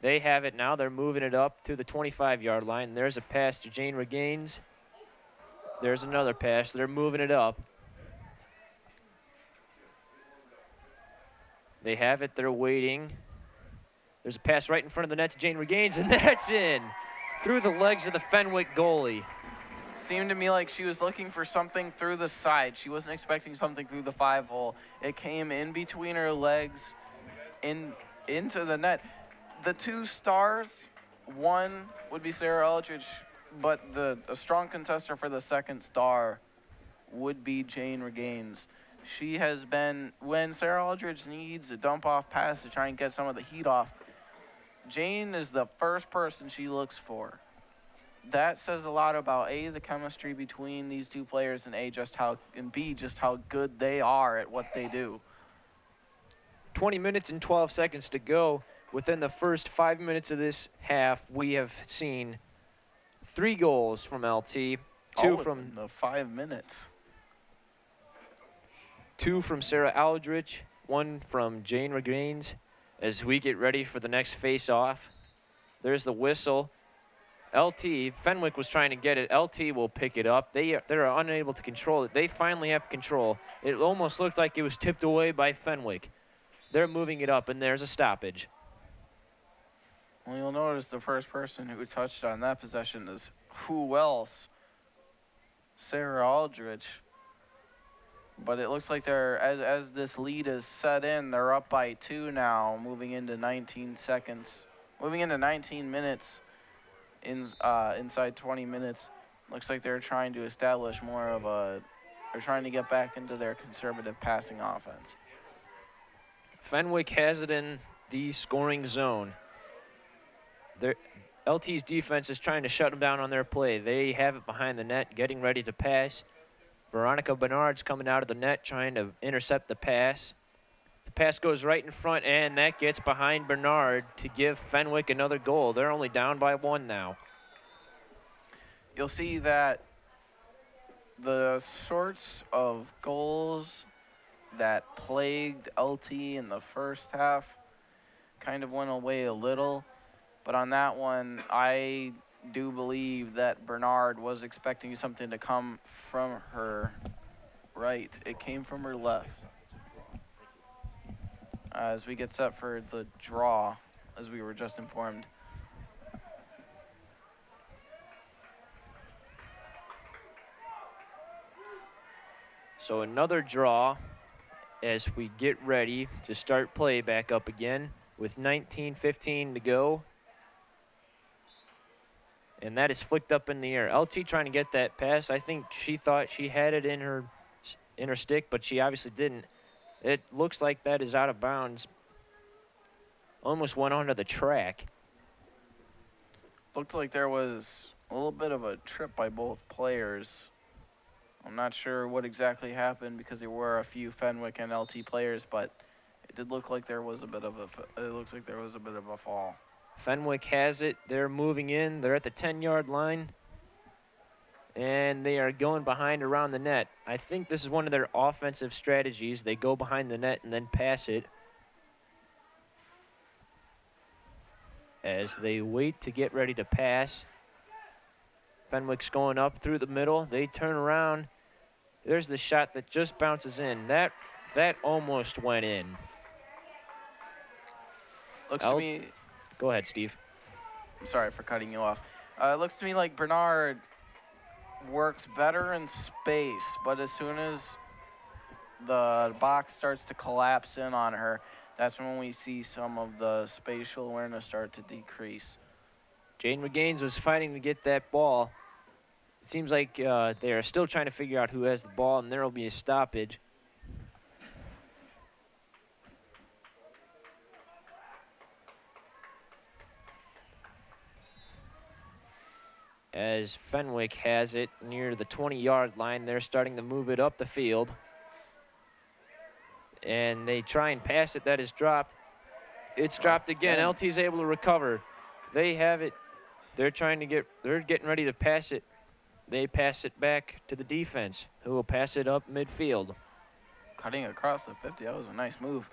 They have it now. They're moving it up to the 25-yard line. There's a pass to Jane Regains. There's another pass. They're moving it up. They have it. They're waiting. There's a pass right in front of the net to Jane Regains, and that's in through the legs of the Fenwick goalie. Seemed to me like she was looking for something through the side. She wasn't expecting something through the 5-hole. It came in between her legs into the net. The 2 stars, one would be Sarah Eldridge, but a strong contester for the 2nd star would be Jane Regains. She has been, when Sarah Eldridge needs a dump-off pass to try and get some of the heat off, Jane is the first person she looks for. That says a lot about A, the chemistry between these 2 players, and B, just how good they are at what they do. 20 minutes and 12 seconds to go. Within the first 5 minutes of this half, we have seen 3 goals from LT, 2 from the 5 minutes. 2 from Sarah Aldrich, 1 from Jane Regains. As we get ready for the next face-off, there's the whistle. LT, Fenwick was trying to get it. LT will pick it up. They're unable to control it. They finally have control. It almost looked like it was tipped away by Fenwick. They're moving it up, and there's a stoppage. Well, you'll notice the first person who touched on that possession is who else? Sarah Aldrich. But it looks like they're, as this lead is set in, they're up by 2 now, moving into 19 seconds. Moving into 19 minutes inside 20 minutes. Looks like they're trying to establish more of they're trying to get back into their conservative passing offense. Fenwick has it in the scoring zone. LT's defense is trying to shut them down on their play. They have it behind the net, getting ready to pass. Veronica Bernard's coming out of the net, trying to intercept the pass. The pass goes right in front, and that gets behind Bernard to give Fenwick another goal. They're only down by 1 now. You'll see that the sorts of goals that plagued LT in the first half kind of went away a little. But on that one, I do believe that Bernard was expecting something to come from her right. It came from her left. As we get set for the draw, as we were just informed. So another draw as we get ready to start play back up again with 19:15 to go. And that is flicked up in the air. LT trying to get that pass. I think she thought she had it in her stick, but she obviously didn't. It looks like that is out of bounds. Almost went onto the track. Looked like there was a little bit of a trip by both players. I'm not sure what exactly happened because there were a few Fenwick and LT players, but it did look like there was a bit of a fall. Fenwick has it. They're moving in. They're at the 10-yard line. And they are going behind around the net. I think this is one of their offensive strategies. They go behind the net and then pass it. As they wait to get ready to pass. Fenwick's going up through the middle. They turn around. There's the shot that just bounces in. That almost went in. Looks to me... Go ahead, Steve. I'm sorry for cutting you off. It looks to me like Bernard works better in space, but as soon as the box starts to collapse in on her, that's when we see some of the spatial awareness start to decrease. Jane Regains was fighting to get that ball. It seems like they are still trying to figure out who has the ball, and there will be a stoppage. As Fenwick has it near the 20-yard line, they're starting to move it up the field. And they try and pass it. That is dropped. It's dropped again. LT's able to recover. They have it. They're getting ready to pass it. They pass it back to the defense, who will pass it up midfield. Cutting across the 50, that was a nice move.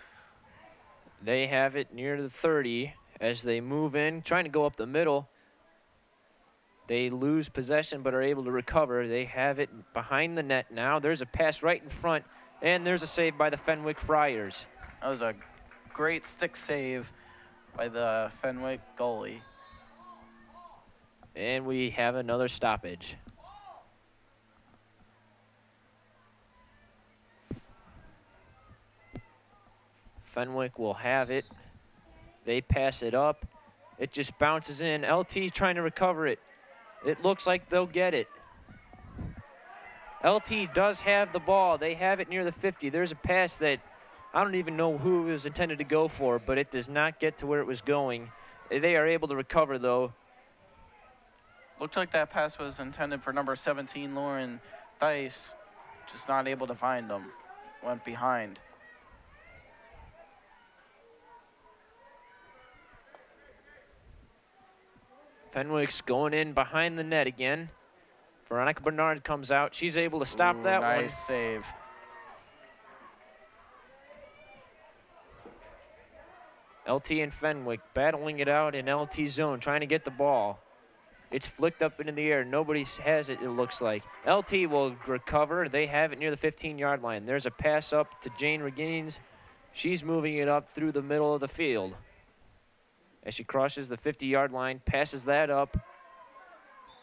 They have it near the 30. as they move in, trying to go up the middle. They lose possession but are able to recover. They have it behind the net now. There's a pass right in front, and there's a save by the Fenwick Friars. That was a great stick save by the Fenwick goalie. And we have another stoppage. Fenwick will have it. They pass it up. It just bounces in. LT trying to recover it. It looks like they'll get it. LT does have the ball. They have it near the 50. There's a pass that I don't even know who it was intended to go for, but it does not get to where it was going. They are able to recover, though. Looked like that pass was intended for number 17, Lauren Thice. Just not able to find him. Went behind. Fenwick's going in behind the net again. Veronica Bernard comes out. She's able to stop that one. Nice save. LT and Fenwick battling it out in LT zone, trying to get the ball. It's flicked up into the air. Nobody has it, it looks like. LT will recover. They have it near the 15-yard line. There's a pass up to Jane Regains. She's moving it up through the middle of the field. As she crosses the 50-yard line, passes that up,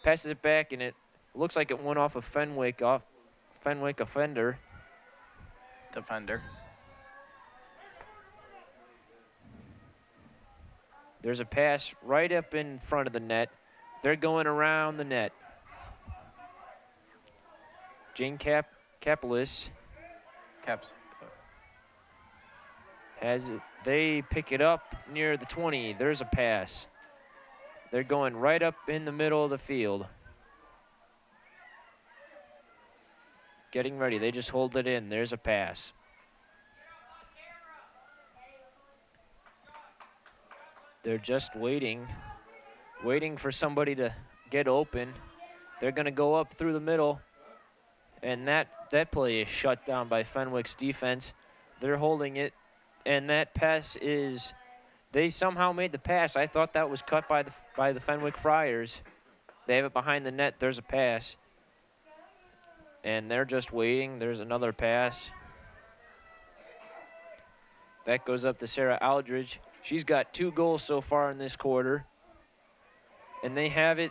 passes it back, and it looks like it went off a Fenwick offender. Defender. There's a pass right up in front of the net. They're going around the net. Jane Capelis has it. They pick it up near the 20. There's a pass. They're going right up in the middle of the field. Getting ready. They just hold it in. There's a pass. They're just waiting for somebody to get open. They're going to go up through the middle, and that play is shut down by Fenwick's defense. They're holding it, and that pass is, they somehow made the pass. I thought that was cut by the Fenwick Friars. They have it behind the net. There's a pass, and they're just waiting. There's another pass. That goes up to Sarah Aldridge. She's got 2 goals so far in this quarter. And they have it.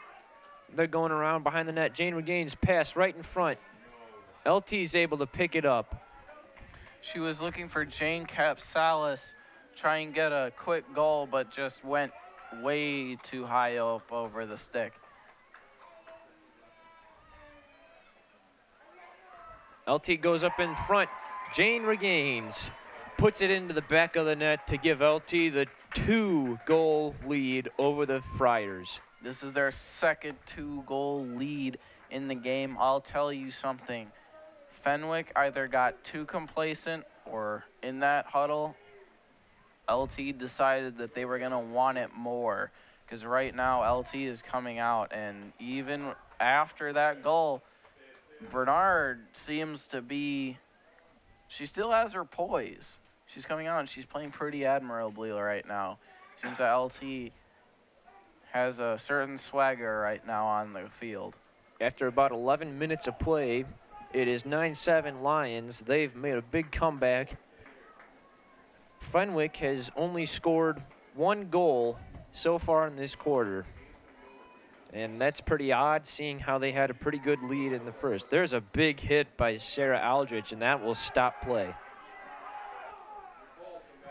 They're going around behind the net. Jane Regains pass right in front. LT's able to pick it up. She was looking for Jane Capsalis, try and get a quick goal, but just went way too high up over the stick. LT goes up in front. Jane Regains puts it into the back of the net to give LT the 2-goal lead over the Friars. This is their second 2-goal lead in the game. I'll tell you something. Fenwick either got too complacent or in that huddle, LT decided that they were going to want it more. Because right now, LT is coming out. And even after that goal, Bernard seems to be, she still has her poise. She's coming out and she's playing pretty admirably right now. Seems that LT has a certain swagger right now on the field. After about 11 minutes of play, it is 9-7 Lions. They've made a big comeback. Fenwick has only scored 1 goal so far in this quarter. And that's pretty odd, seeing how they had a pretty good lead in the first. There's a big hit by Sarah Aldridge, and that will stop play.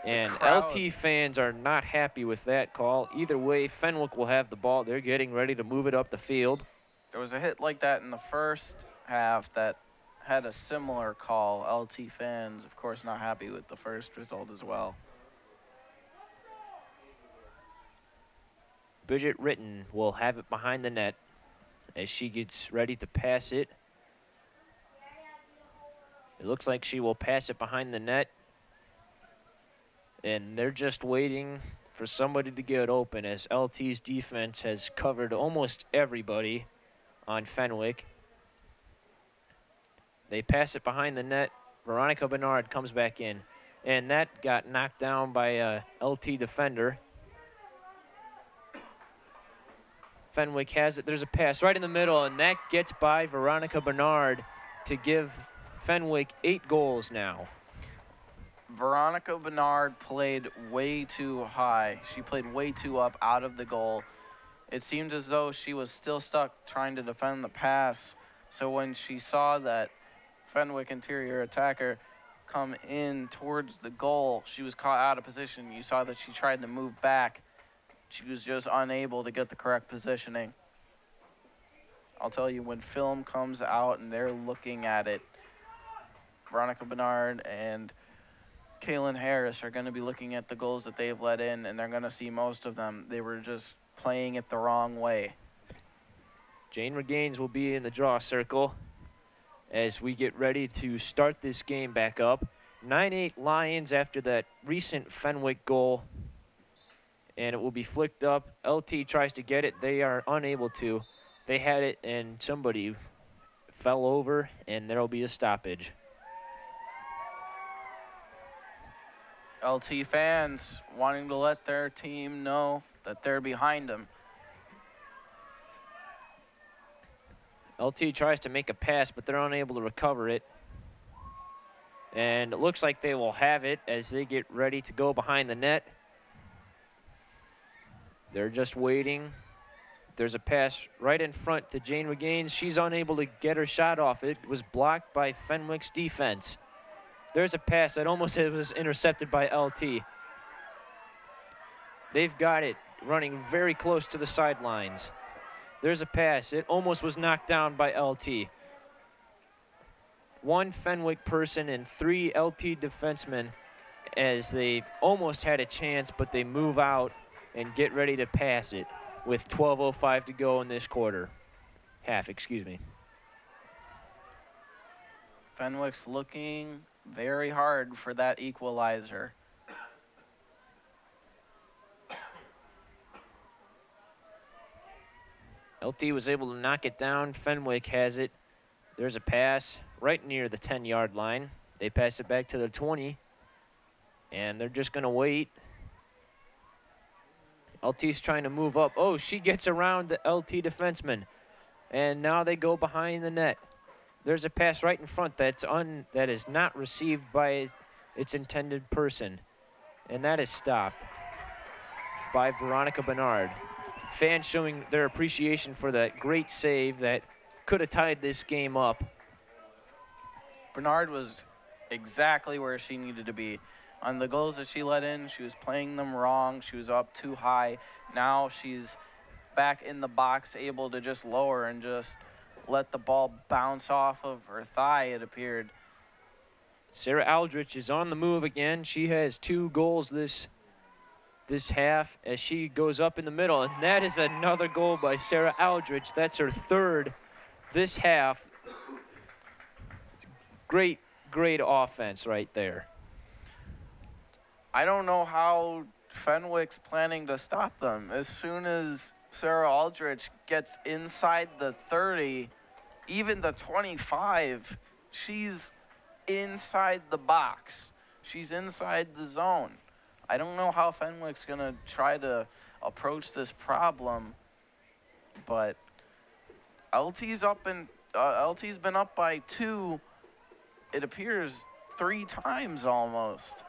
And LT fans are not happy with that call. Either way, Fenwick will have the ball. They're getting ready to move it up the field. There was a hit like that in the first half that had a similar call. LT fans, of course, not happy with the first result as well. Bridget Ritten will have it behind the net as she gets ready to pass it. It looks like she will pass it behind the net. And they're just waiting for somebody to get open, as LT's defense has covered almost everybody on Fenwick. They pass it behind the net. Veronica Bernard comes back in, and that got knocked down by a LT defender. Fenwick has it. There's a pass right in the middle, and that gets by Veronica Bernard to give Fenwick 8 goals now. Veronica Bernard played way too high. She played way too up out of the goal. It seemed as though she was still stuck trying to defend the pass. So when she saw that Fenwick interior attacker come in towards the goal, she was caught out of position. You saw that she tried to move back. She was just unable to get the correct positioning. I'll tell you, when film comes out and they're looking at it, Veronica Bernard and Kaylin Harris are going to be looking at the goals that they've let in, and they're going to see most of them. They were just playing it the wrong way. Jane Regains will be in the draw circle as we get ready to start this game back up. 9-8 Lions after that recent Fenwick goal, and it will be flicked up. LT tries to get it. They are unable to. They had it, and somebody fell over, and there will be a stoppage. LT fans wanting to let their team know that they're behind them. LT tries to make a pass, but they're unable to recover it. And it looks like they will have it as they get ready to go behind the net. They're just waiting. There's a pass right in front to Jane Regains. She's unable to get her shot off. It was blocked by Fenwick's defense. There's a pass that almost was intercepted by LT. They've got it running very close to the sidelines. There's a pass. It almost was knocked down by LT. 1 Fenwick person and 3 LT defensemen as they almost had a chance, but they move out and get ready to pass it with 12:05 to go in this quarter. Half, excuse me. Fenwick's looking very hard for that equalizer. LT was able to knock it down. Fenwick has it. There's a pass right near the 10-yard line. They pass it back to the 20, and they're just going to wait. LT's trying to move up. Oh, she gets around the LT defenseman, and now they go behind the net. There's a pass right in front that is not received by its intended person, and that is stopped by Veronica Bernard. Fans showing their appreciation for that great save that could have tied this game up. Bernard was exactly where she needed to be. On the goals that she let in, she was playing them wrong. She was up too high. Now she's back in the box, able to just lower and just let the ball bounce off of her thigh, it appeared. Sarah Aldrich is on the move again. She has 2 goals this half as she goes up in the middle, and that is another goal by Sarah Aldrich. That's her 3rd this half. Great offense right there. I don't know how Fenwick's planning to stop them. As soon as Sarah Aldrich gets inside the 30, even the 25, she's inside the box. She's inside the zone. I don't know how Fenwick's going to try to approach this problem, but LT's been up by 2, it appears 3 times almost.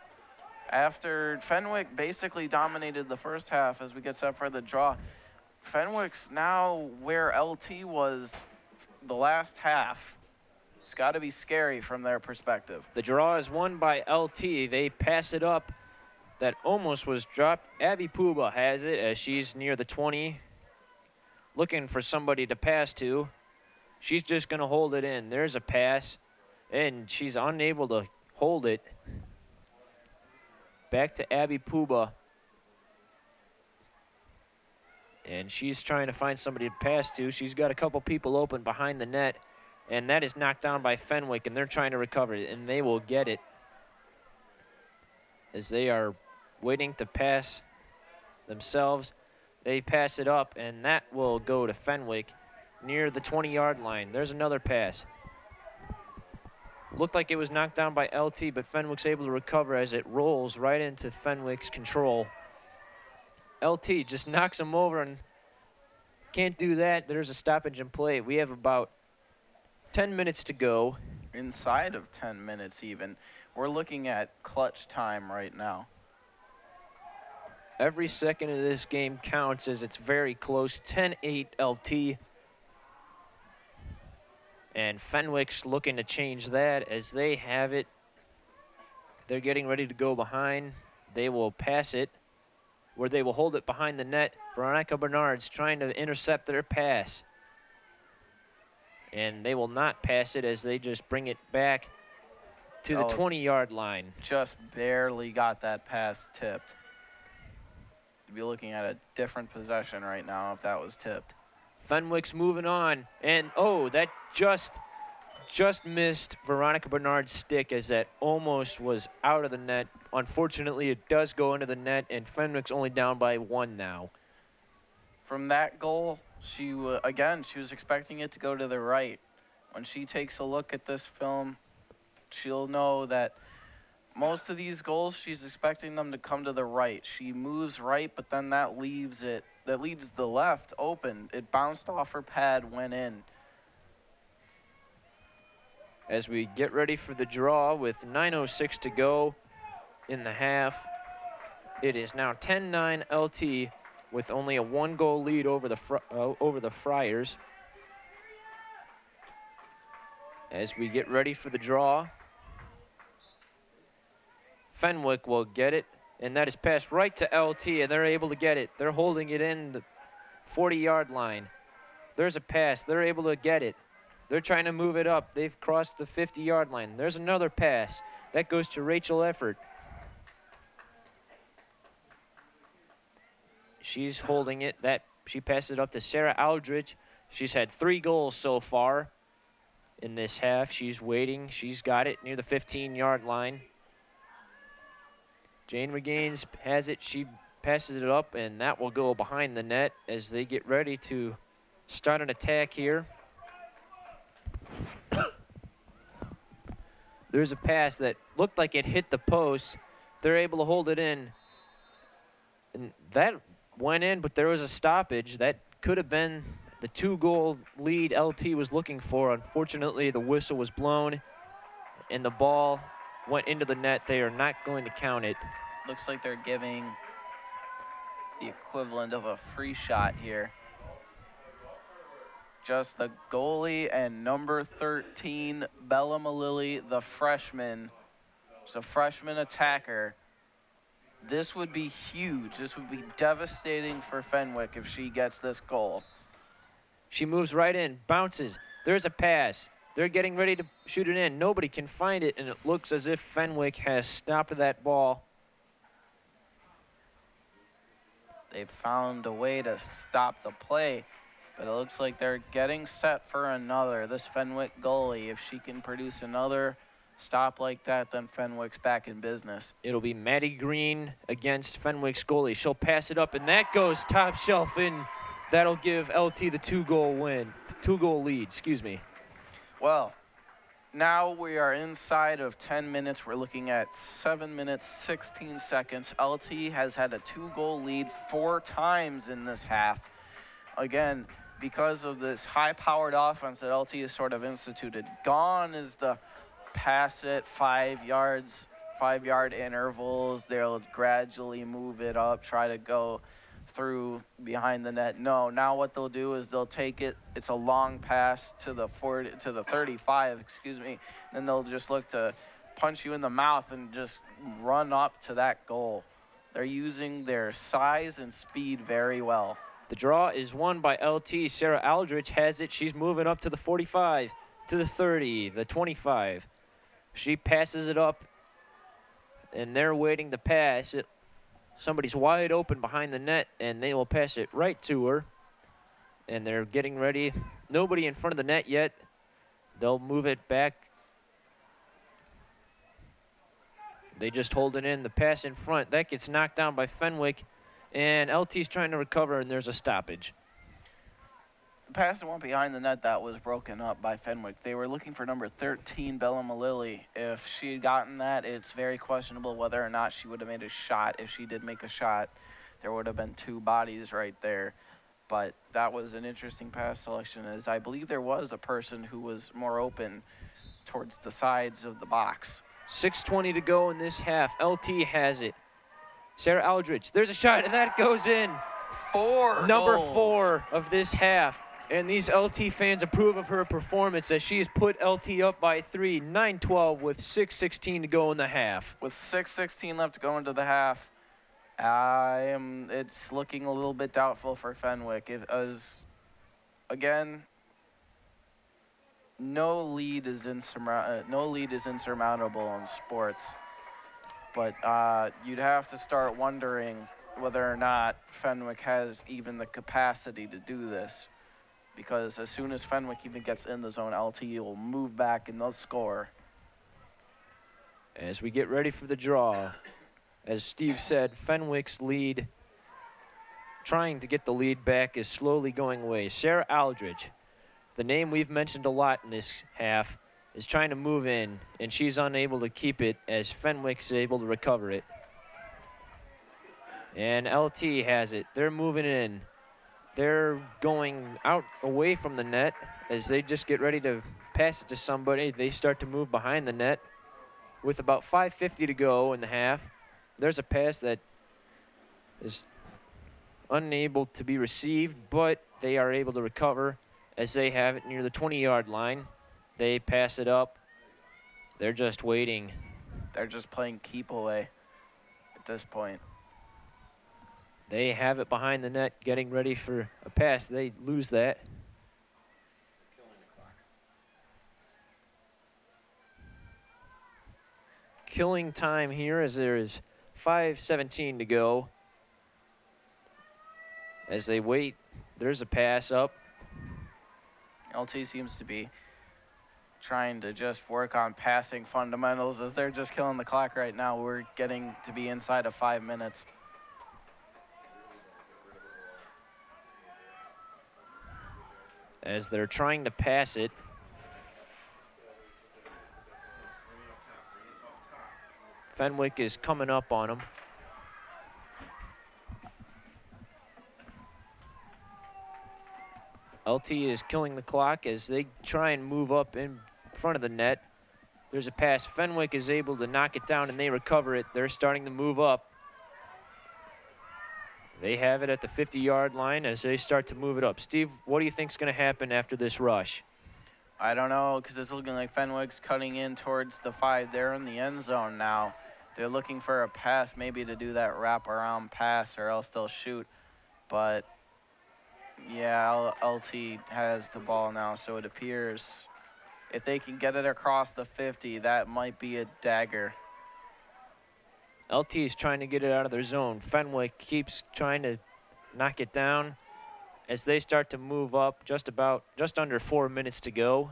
After Fenwick basically dominated the first half as we get set for the draw, Fenwick's now where LT was the last half. It's got to be scary from their perspective. The draw is won by LT. They pass it up. That almost was dropped. Abby Puba has it as she's near the 20, looking for somebody to pass to. She's just going to hold it in. There's a pass, and she's unable to hold it. Back to Abby Puba. And she's trying to find somebody to pass to. She's got a couple people open behind the net, and that is knocked down by Fenwick, and they're trying to recover it, and they will get it as they are waiting to pass themselves. They pass it up, and that will go to Fenwick near the 20-yard line. There's another pass. Looked like it was knocked down by LT, but Fenwick's able to recover as it rolls right into Fenwick's control. LT just knocks him over and can't do that. There's a stoppage in play. We have about 10 minutes to go. Inside of 10 minutes even. We're looking at clutch time right now. Every second of this game counts as it's very close. 10-8 LT. And Fenwick's looking to change that as they have it. They're getting ready to go behind. They will pass it, where they will hold it behind the net. Veronica Bernard's trying to intercept their pass. And they will not pass it as they just bring it back to the 20-yard line. Just barely got that pass tipped. You'd be looking at a different possession right now if that was tipped. Fenwick's moving on, and that just missed Veronica Bernard's stick as that almost was out of the net. Unfortunately, it does go into the net, and Fenwick's only down by 1 now. From that goal, she was expecting it to go to the right. When she takes a look at this film, she'll know that most of these goals, she's expecting them to come to the right. She moves right, but then that leaves the left open. It bounced off her pad, went in. As we get ready for the draw with 9:06 to go in the half, it is now 10-9 LT with only a 1-goal lead over the Friars. As we get ready for the draw, Fenwick will get it, and that is passed right to LT, and they're able to get it. They're holding it in the 40-yard line. There's a pass. They're able to get it. They're trying to move it up. They've crossed the 50-yard line. There's another pass. That goes to Rachel Effort. She's holding it. She passes it up to Sarah Aldridge. She's had 3 goals so far in this half. She's waiting. She's got it near the 15-yard line. Jane Regains has it. She passes it up, and that will go behind the net as they get ready to start an attack here. There's a pass that looked like it hit the post. They're able to hold it in. And that went in, but there was a stoppage. That could have been the 2-goal lead LT was looking for. Unfortunately, the whistle was blown, and the ball went into the net. They are not going to count it. Looks like they're giving the equivalent of a free shot here. Just the goalie and number 13, Bella Malili, the freshman. She's a freshman attacker. This would be huge. This would be devastating for Fenwick if she gets this goal. She moves right in, bounces. There's a pass. They're getting ready to shoot it in. Nobody can find it, and it looks as if Fenwick has stopped that ball. They've found a way to stop the play, but it looks like they're getting set for another. This Fenwick goalie, if she can produce another stop like that, then Fenwick's back in business. It'll be Maddie Green against Fenwick's goalie. She'll pass it up, and that goes top shelf in. That'll give LT the 2-goal lead, excuse me. Well, now we are inside of 10 minutes. We're looking at 7 minutes, 16 seconds. LT has had a 2-goal lead 4 times in this half. Again, because of this high-powered offense that LT has sort of instituted. Gone is the pass it 5-yard intervals. They'll gradually move it up, try to go through behind the net. No, now what they'll do is they'll take it. It's a long pass to the 35, excuse me. Then they'll just look to punch you in the mouth and just run up to that goal. They're using their size and speed very well. The draw is won by LT. Sarah Aldrich has it. She's moving up to the 45, to the 30, the 25. She passes it up, and they're waiting to pass it. Somebody's wide open behind the net, and they will pass it right to her. And they're getting ready. Nobody in front of the net yet. They'll move it back. They just hold it in. The pass in front. That gets knocked down by Fenwick. And LT's trying to recover, and there's a stoppage. The pass that went behind the net, that was broken up by Fenwick. They were looking for number 13, Bella Malili. If she had gotten that, it's very questionable whether or not she would have made a shot. If she did make a shot, there would have been 2 bodies right there. But that was an interesting pass selection, as I believe there was a person who was more open towards the sides of the box. 6:20 to go in this half. LT has it. Sarah Aldridge, there's a shot, and that goes in. Number goals. 4 of this half. And these LT fans approve of her performance as she has put LT up by 3, 9-12 with 6:16 to go in the half. With 6:16 left to go into the half, it's looking a little bit doubtful for Fenwick. Again, no lead is insurmountable in sports, but you'd have to start wondering whether or not Fenwick has even the capacity to do this, because as soon as Fenwick even gets in the zone, LT will move back and they'll score. As we get ready for the draw, as Steve said, Fenwick's lead, trying to get the lead back, is slowly going away. Sarah Aldridge, the name we've mentioned a lot in this half, is trying to move in, and she's unable to keep it as Fenwick's able to recover it. And LT has it. They're moving in. They're going out away from the net as they just get ready to pass it to somebody. They start to move behind the net. With about 5:50 to go in the half, there's a pass that is unable to be received, but they are able to recover as they have it near the 20-yard line. They pass it up. They're just waiting. They're just playing keep away at this point. They have it behind the net, getting ready for a pass. They lose that. Killing time here as there is 5:17 to go. As they wait, there's a pass up. LT seems to be trying to just work on passing fundamentals as they're just killing the clock right now. We're getting to be inside of 5 minutes. As they're trying to pass it. Fenwick is coming up on them. LT is killing the clock as they try and move up in front of the net. There's a pass. Fenwick is able to knock it down and they recover it. They're starting to move up. They have it at the 50-yard line as they start to move it up. Steve, what do you think is going to happen after this rush? I don't know, because it's looking like Fenwick's cutting in towards the 5. They're in the end zone now. They're looking for a pass, maybe to do that wrap-around pass, or else they'll shoot. But, yeah, LT has the ball now, so it appears if they can get it across the 50, that might be a dagger. LT is trying to get it out of their zone. Fenwick keeps trying to knock it down as they start to move up. Just under 4 minutes to go.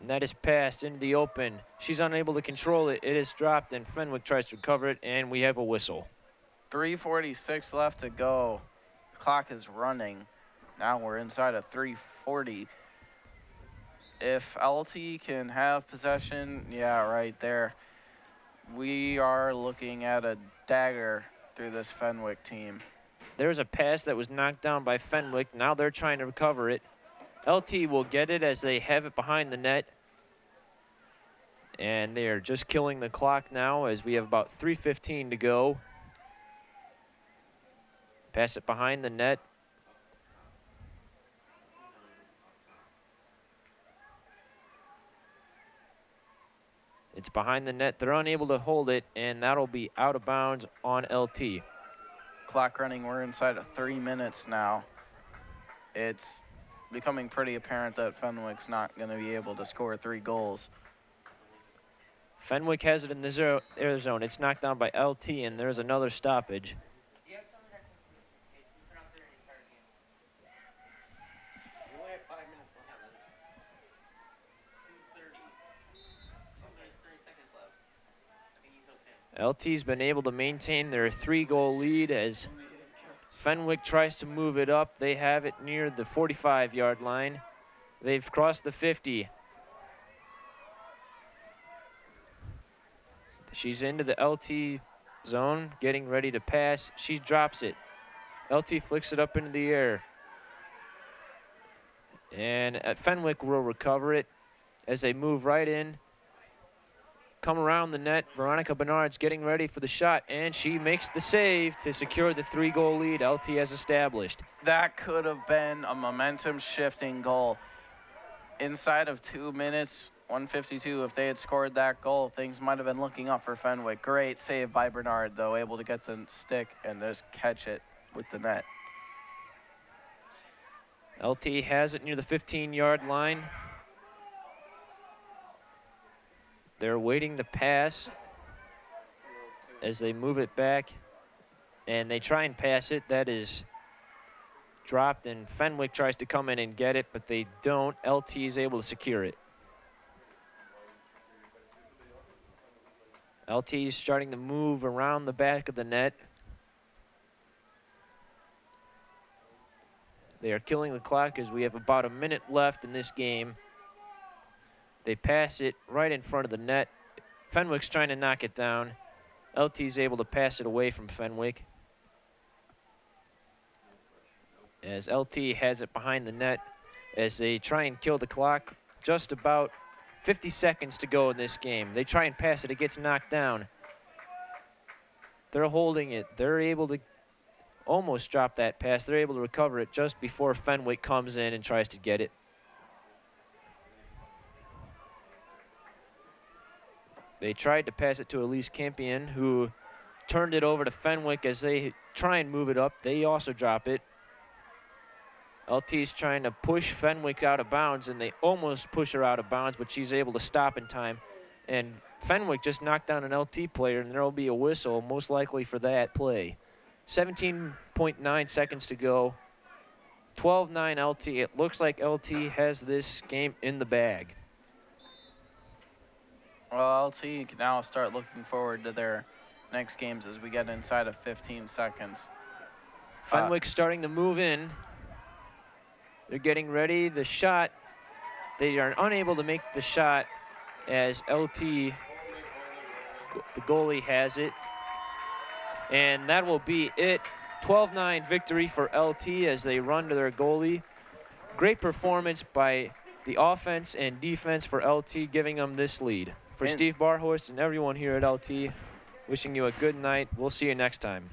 And that is passed into the open. She's unable to control it. It is dropped, and Fenwick tries to recover it, and we have a whistle. 3:46 left to go. The clock is running. Now we're inside of 3:40. If LT can have possession, yeah, right there, we are looking at a dagger through this Fenwick team. There's a pass that was knocked down by Fenwick. Now they're trying to recover it. LT will get it as they have it behind the net. And they are just killing the clock now as we have about 3:15 to go. Pass it behind the net. It's behind the net. They're unable to hold it, and that'll be out of bounds on LT. Clock running, we're inside of 3 minutes now. It's becoming pretty apparent that Fenwick's not going to be able to score 3 goals. Fenwick has it in the air zone. It's knocked down by LT, and there's another stoppage. LT's been able to maintain their 3-goal lead as Fenwick tries to move it up. They have it near the 45-yard line. They've crossed the 50. She's into the LT zone, getting ready to pass. She drops it. LT flicks it up into the air. And Fenwick will recover it as they move right in. Come around the net. Veronica Bernard's getting ready for the shot, and she makes the save to secure the 3-goal lead LT has established. That could have been a momentum-shifting goal. Inside of 2 minutes, 1:52, if they had scored that goal, things might have been looking up for Fenwick. Great save by Bernard, though, able to get the stick and just catch it with the net. LT has it near the 15-yard line. They're waiting the pass as they move it back, and they try and pass it. That is dropped, and Fenwick tries to come in and get it, but they don't. LT is able to secure it. LT is starting to move around the back of the net. They are killing the clock as we have about a minute left in this game. They pass it right in front of the net. Fenwick's trying to knock it down. LT's able to pass it away from Fenwick, as LT has it behind the net as they try and kill the clock. Just about 50 seconds to go in this game. They try and pass it. It gets knocked down. They're holding it. They're able to almost drop that pass. They're able to recover it just before Fenwick comes in and tries to get it. They tried to pass it to Elise Campion, who turned it over to Fenwick as they try and move it up. They also drop it. LT's trying to push Fenwick out of bounds, and they almost push her out of bounds, but she's able to stop in time. And Fenwick just knocked down an LT player, and there will be a whistle, most likely for that play. 17.9 seconds to go. 12-9 LT. It looks like LT has this game in the bag. Well, LT can now start looking forward to their next games as we get inside of 15 seconds. Fenwick starting to move in. They're getting ready. The shot, they are unable to make the shot as LT, the goalie, has it. And that will be it. 12-9 victory for LT as they run to their goalie. Great performance by the offense and defense for LT, giving them this lead. For Steve Barhorst and everyone here at LT, wishing you a good night. We'll see you next time.